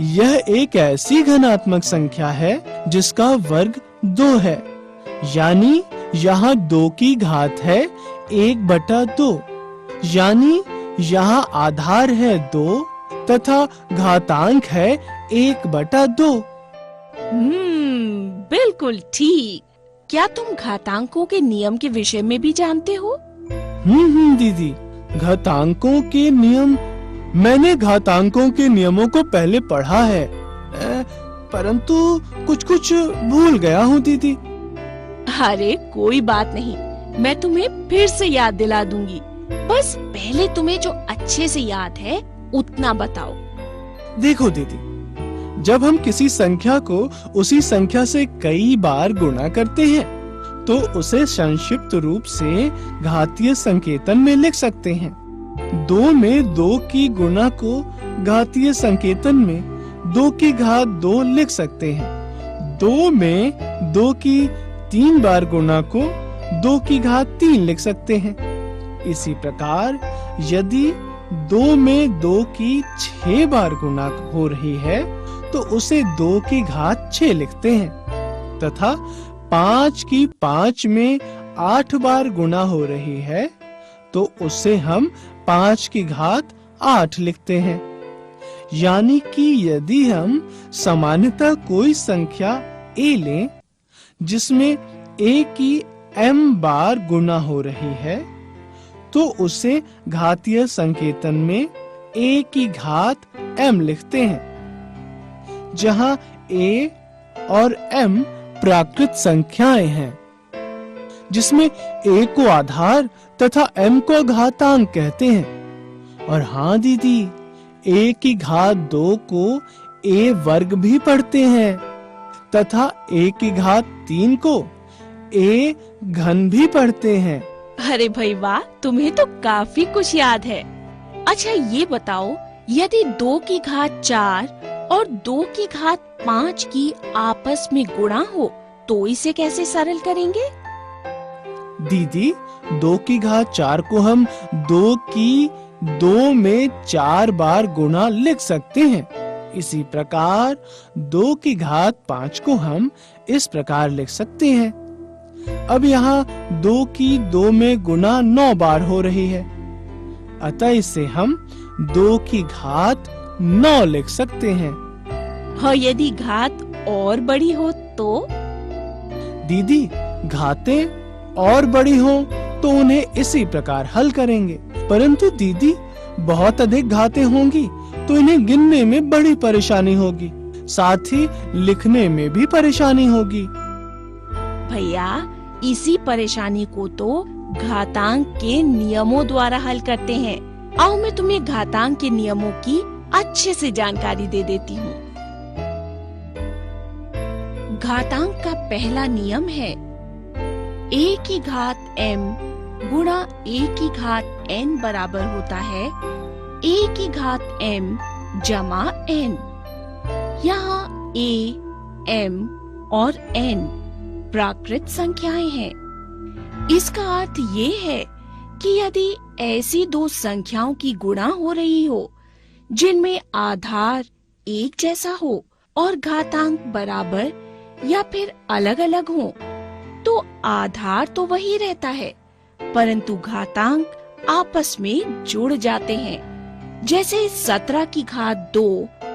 यह एक ऐसी घनात्मक संख्या है जिसका वर्ग 2 है। यानी यहाँ 2 की घात है 1/2, यानी यहाँ आधार है 2 तथा घातांक है 1/2। बिल्कुल ठीक। क्या तुम घातांकों के नियम के विषय में भी जानते हो? दीदी, घातांकों के नियम, मैंने घातांकों के नियमों को पहले पढ़ा है, परंतु कुछ भूल गया हूँ दीदी। अरे कोई बात नहीं, मैं तुम्हें फिर से याद दिला दूंगी। बस पहले तुम्हें जो अच्छे से याद है उतना बताओ। देखो दीदी, जब हम किसी संख्या को उसी संख्या से कई बार गुणा करते हैं तो उसे संक्षिप्त रूप से घातीय संकेतन में लिख सकते हैं। 2 में 2 की गुणा को घातीय संकेतन में 2 की घात 2 लिख सकते हैं। 2 में 2 की 3 बार गुणा को 2 की घात 3 लिख सकते हैं। इसी प्रकार यदि 2 में 2 की 6 बार गुणा हो रही है तो उसे 2 की घात 6 लिखते हैं, तथा 5 की 5 में 8 बार गुणा हो रही है तो उसे हम 5 की घात 8 लिखते हैं। यानी कि यदि हम सामान्यतः कोई संख्या a लें जिसमें a की m बार गुणा हो रही है तो उसे घातीय संकेतन में a की घात m लिखते हैं, जहां a और m प्राकृत संख्याएं हैं, जिसमें a को आधार तथा m को घातांक कहते हैं। और हाँ दीदी, a की घात 2 को a वर्ग भी पढ़ते हैं तथा a की घात 3 को a घन भी पढ़ते हैं। अरे भाई वाह, तुम्हें तो काफी कुछ याद है। अच्छा ये बताओ, यदि 2 की घात 4 और 2 की घात 5 की आपस में गुणा हो तो इसे कैसे सरल करेंगे? दीदी, 2 की घात 4 को हम 2 की 2 में 4 बार गुणा लिख सकते हैं। इसी प्रकार 2 की घात 5 को हम इस प्रकार लिख सकते हैं। अब यहाँ 2 की 2 में गुणा 9 बार हो रही है, अतः इसे हम 2 की घात 9 लिख सकते हैं। और यदि घात और बड़ी हो तो? दीदी, घातें और बड़ी हो तो उन्हें इसी प्रकार हल करेंगे, परंतु दीदी बहुत अधिक घातें होंगी तो इन्हें गिनने में बड़ी परेशानी होगी, साथ ही लिखने में भी परेशानी होगी। भैया, इसी परेशानी को तो घातांक के नियमों द्वारा हल करते हैं। आओ मैं तुम्हें घातांक के नियमों की अच्छे से जानकारी दे देती हूँ। घातांक का पहला नियम है a की घात m गुणा a की घात n बराबर होता है a की घात m जमा n। यहाँ a, m और n प्राकृत संख्याएं हैं। इसका अर्थ ये है कि यदि ऐसी 2 संख्याओं की गुणा हो रही हो जिनमें आधार एक जैसा हो और घातांक बराबर या फिर अलग अलग हो तो आधार तो वही रहता है परंतु घातांक आपस में जुड़ जाते हैं। जैसे 17 की घात 2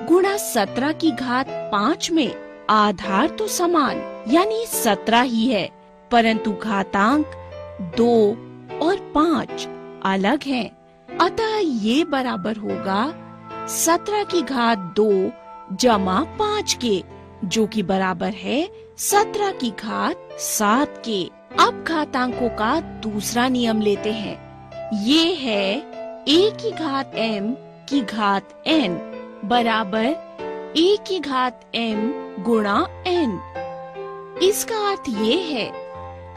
गुणा 17 की घात 5 में आधार तो समान यानी 17 ही है, परंतु घातांक 2 और 5 अलग हैं। अतः ये बराबर होगा 17 की घात 2 जमा 5 के, जो कि बराबर है 17 की घात 7 के। अब घातांकों का दूसरा नियम लेते हैं। ये है a की घात m की घात n बराबर a की घात m गुणा n। इसका अर्थ ये है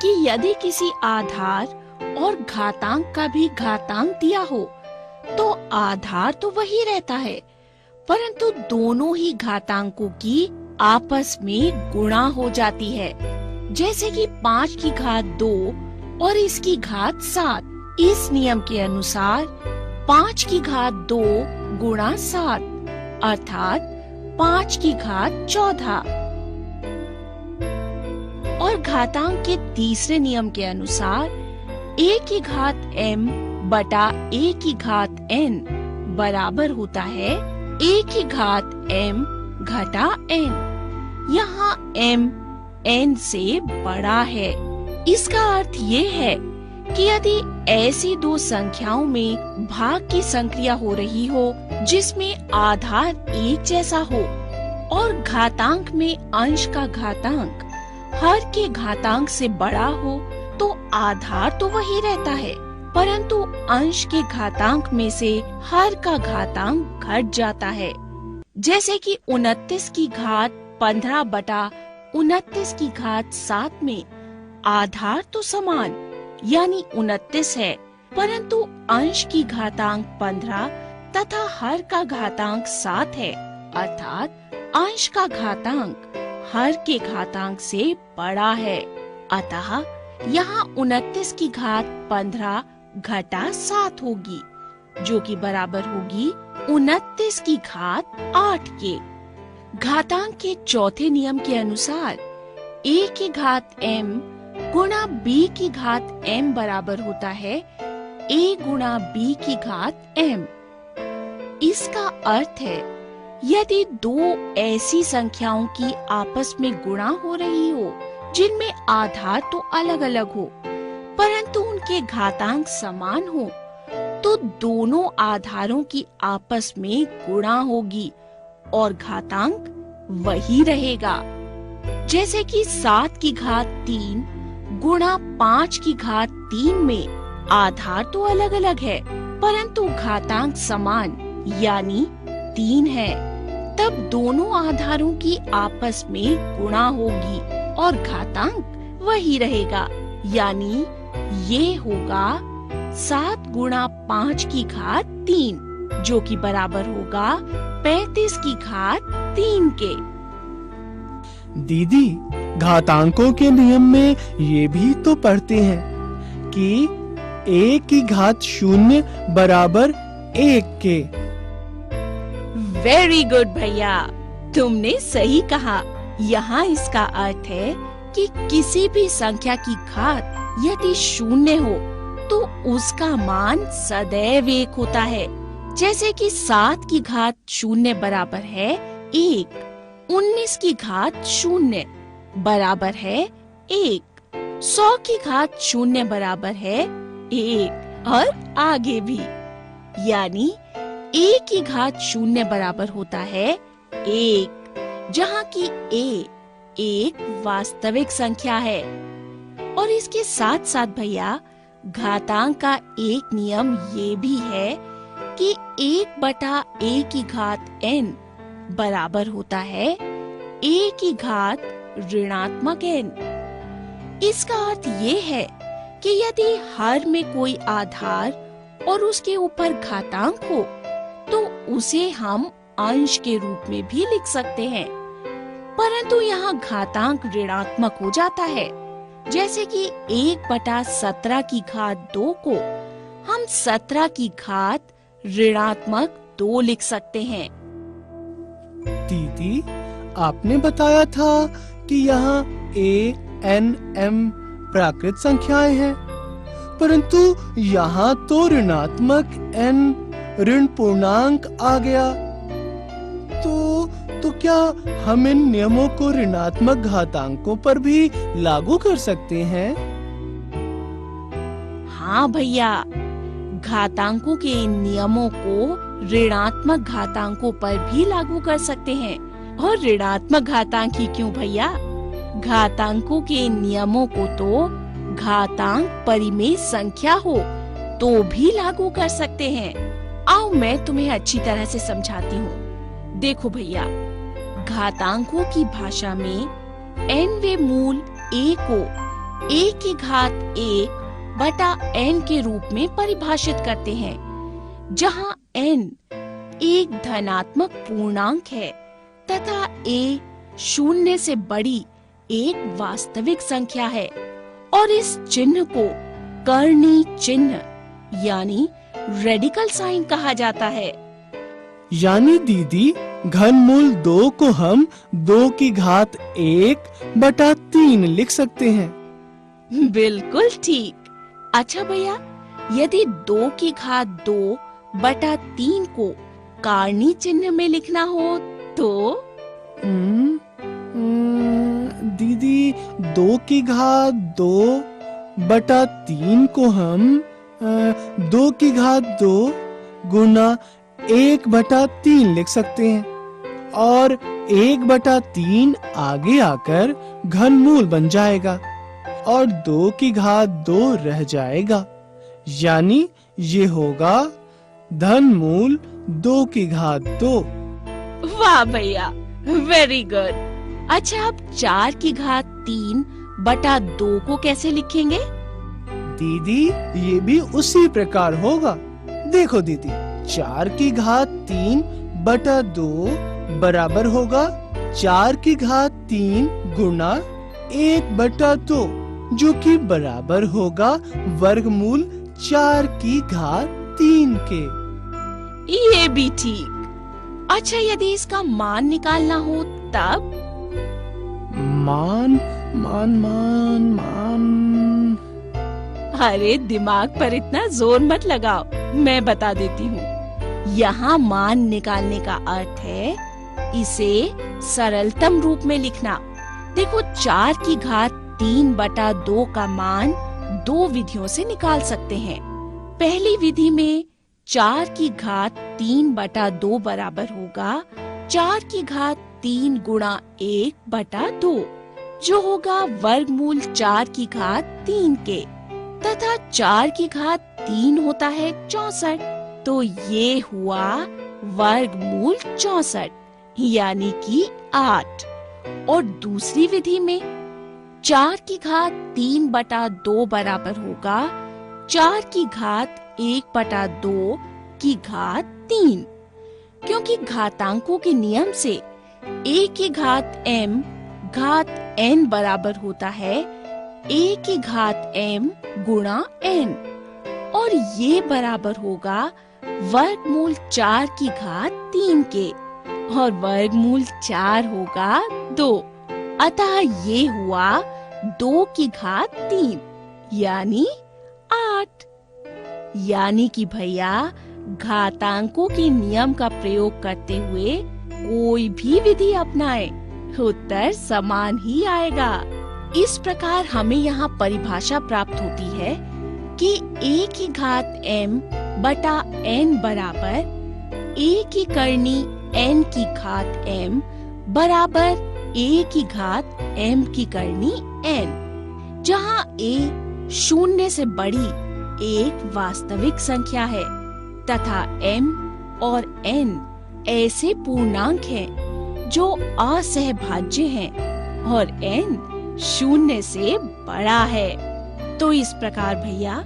कि यदि किसी आधार और घातांक का भी घातांक दिया हो तो आधार तो वही रहता है परंतु दोनों ही घातांकों की आपस में गुणा हो जाती है। जैसे कि 5 की घात 2 और इसकी घात 7। इस नियम के अनुसार 5 की घात 2 गुणा 7 अर्थात 5 की घात 14। और घातांक के तीसरे नियम के अनुसार a की घात m बटा a की घात n बराबर होता है a की घात m घटा n। यहाँ m n से बड़ा है। इसका अर्थ ये है कि यदि ऐसी दो संख्याओं में भाग की संक्रिया हो रही हो जिसमें आधार एक जैसा हो और घातांक में अंश का घातांक हर के घातांक से बड़ा हो, तो आधार तो वही रहता है, परंतु अंश के घातांक में से हर का घातांक घट जाता है। जैसे कि 29 की घात 15 बटा 29 की घात 7 में आधार तो समान यानी 29 है, परंतु अंश की घातांक 15 तथा हर का घातांक 7 है, अर्थात अंश का घातांक हर के घातांक से बड़ा है। अतः यहाँ 29 की घात 15 घटा 7 होगी, जो कि बराबर होगी 29 की घात 8 के। घातांक के चौथे नियम के अनुसार a की घात m गुणा b की घात m बराबर होता है a गुणा b की घात m। इसका अर्थ है यदि दो ऐसी संख्याओं की आपस में गुणा हो रही हो जिनमें आधार तो अलग अलग हो परंतु उनके घातांक समान हो, तो दोनों आधारों की आपस में गुणा होगी और घातांक वही रहेगा। जैसे कि 7 की घात 3 गुणा 5 की घात 3 में आधार तो अलग अलग है परंतु घातांक समान यानी 3 है, तब दोनों आधारों की आपस में गुणा होगी और घातांक वही रहेगा, यानी ये होगा 7 गुणा 5 की घात 3, जो कि बराबर होगा 35 की घात 3 के। दीदी, घातांकों के नियम में ये भी तो पढ़ते हैं कि a की घात 0 बराबर 1 के। वेरी गुड भैया, तुमने सही कहा। यहाँ इसका अर्थ है कि किसी भी संख्या की घात यदि 0 हो तो उसका मान सदैव 1 होता है। जैसे कि 7 की घात 0 बराबर है 1, 19 की घात 0 बराबर है 1, 100 की घात 0 बराबर है 1 और आगे भी। यानी a की घात 0 बराबर होता है 1, जहाँ की a एक वास्तविक संख्या है। और इसके साथ साथ भैया घातांक का एक नियम ये भी है कि 1 बटा a की घात n बराबर होता है a की घात ऋणात्मक n। इसका अर्थ ये है कि यदि हर में कोई आधार और उसके ऊपर घातांक हो तो उसे हम अंश के रूप में भी लिख सकते हैं, परंतु यहाँ घातांक ऋणात्मक हो जाता है। जैसे कि 1 बटा 17 की घात 2 को हम 17 की घात ऋणात्मक 2 लिख सकते हैं। दीदी, आपने बताया था कि यहाँ a, n, m प्राकृत संख्याएं हैं, परंतु यहाँ तो ऋणात्मक n ऋण पूर्णांक आ गया। तो क्या हम इन नियमों को ऋणात्मक घातांकों पर भी लागू कर सकते हैं? हाँ भैया, घातांकों के इन नियमों को ऋणात्मक घातांकों पर भी लागू कर सकते हैं। और ऋणात्मक घातांक ही क्यों भैया, घातांकों के इन नियमों को तो घातांक परिमेय संख्या हो तो भी लागू कर सकते हैं। आओ मैं तुम्हें अच्छी तरह से समझाती हूँ। देखो भैया, घातांकों की भाषा में nवे मूल a को a की घात 1 बटा n के रूप में परिभाषित करते हैं, जहाँ n एक धनात्मक पूर्णांक है तथा a 0 से बड़ी एक वास्तविक संख्या है। और इस चिन्ह को कर्णी चिन्ह यानी रेडिकल साइन कहा जाता है। यानी दीदी, घनमूल 2 को हम 2 की घात 1/3 लिख सकते हैं। बिल्कुल ठीक। अच्छा भैया, यदि 2 की घात 2/3 को कारणी चिन्ह में लिखना हो तो? दीदी, 2 की घात 2/3 को हम 2 की घात 2 गुना 1/3 लिख सकते हैं और 1/3 आगे आकर घनमूल बन जाएगा और 2 की घात 2 रह जाएगा, यानी ये होगा धनमूल 2 की घात 2। वाह भैया, वेरी गुड। अच्छा, अब 4 की घात 3/2 को कैसे लिखेंगे? दीदी, ये भी उसी प्रकार होगा। देखो दीदी, 4 की घात 3/2 बराबर होगा 4 की घात 3 गुना 1/2, जो कि बराबर होगा वर्गमूल 4 की घात 3 के। ये भी ठीक। अच्छा, यदि इसका मान निकालना हो तब? मान मान मान मान अरे दिमाग पर इतना जोर मत लगाओ, मैं बता देती हूँ। यहाँ मान निकालने का अर्थ है इसे सरलतम रूप में लिखना। देखो, 4 की घात 3/2 का मान 2 विधियों से निकाल सकते हैं। पहली विधि में 4 की घात 3/2 बराबर होगा 4 की घात 3 गुणा 1/2, जो होगा वर्गमूल 4 की घात 3 के, तथा 4 की घात 3 होता है 64, तो ये हुआ वर्गमूल 64 यानी कि 8। और दूसरी विधि में 4 की घात 3/2 बराबर होगा 4 की घात 1/2 की घात 3, क्योंकि घातांकों के नियम से a की घात m घात n बराबर होता है a की घात m गुणा n, और ये बराबर होगा वर्गमूल 4 की घात 3 के, और वर्गमूल 4 होगा 2, अतः ये हुआ 2 की घात 3 यानी 8। यानी कि भैया, घातांकों के नियम का प्रयोग करते हुए कोई भी विधि अपनाए, उत्तर समान ही आएगा। इस प्रकार हमें यहाँ परिभाषा प्राप्त होती है कि a की घात m/n बराबर a की करनी n की घात m बराबर a की घात m की करनी n, जहाँ a 0 से बड़ी एक वास्तविक संख्या है तथा m और n ऐसे पूर्णांक हैं जो असहभाज्य हैं और n 0 से बड़ा है। तो इस प्रकार भैया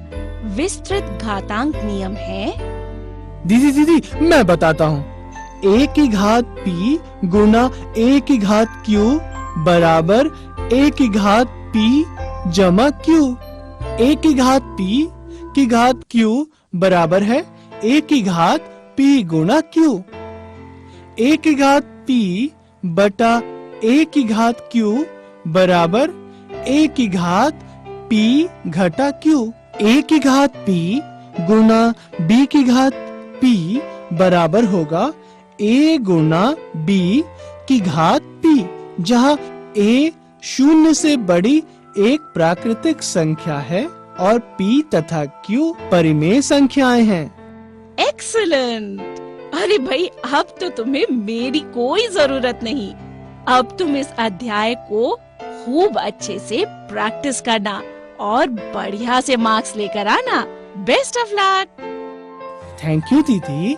विस्तृत घातांक नियम है। दीदी, मैं बताता हूँ। a की घात p गुना a की घात q बराबर a की घात p जमा q। a की घात p की घात q बराबर है a की घात p गुणा q। a की घात p बटा a की घात q बराबर a की घात p घटा q। a की घात p गुना b की घात p बराबर होगा a गुना b की घात p, जहाँ a 0 से बड़ी एक प्राकृतिक संख्या है और p तथा q परिमेय संख्याएं हैं। एक्सीलेंट। अरे भाई, अब तो तुम्हें मेरी कोई जरूरत नहीं। अब तुम इस अध्याय को खूब अच्छे से प्रैक्टिस करना और बढ़िया से मार्क्स लेकर आना। Best of luck. Thank you दीदी।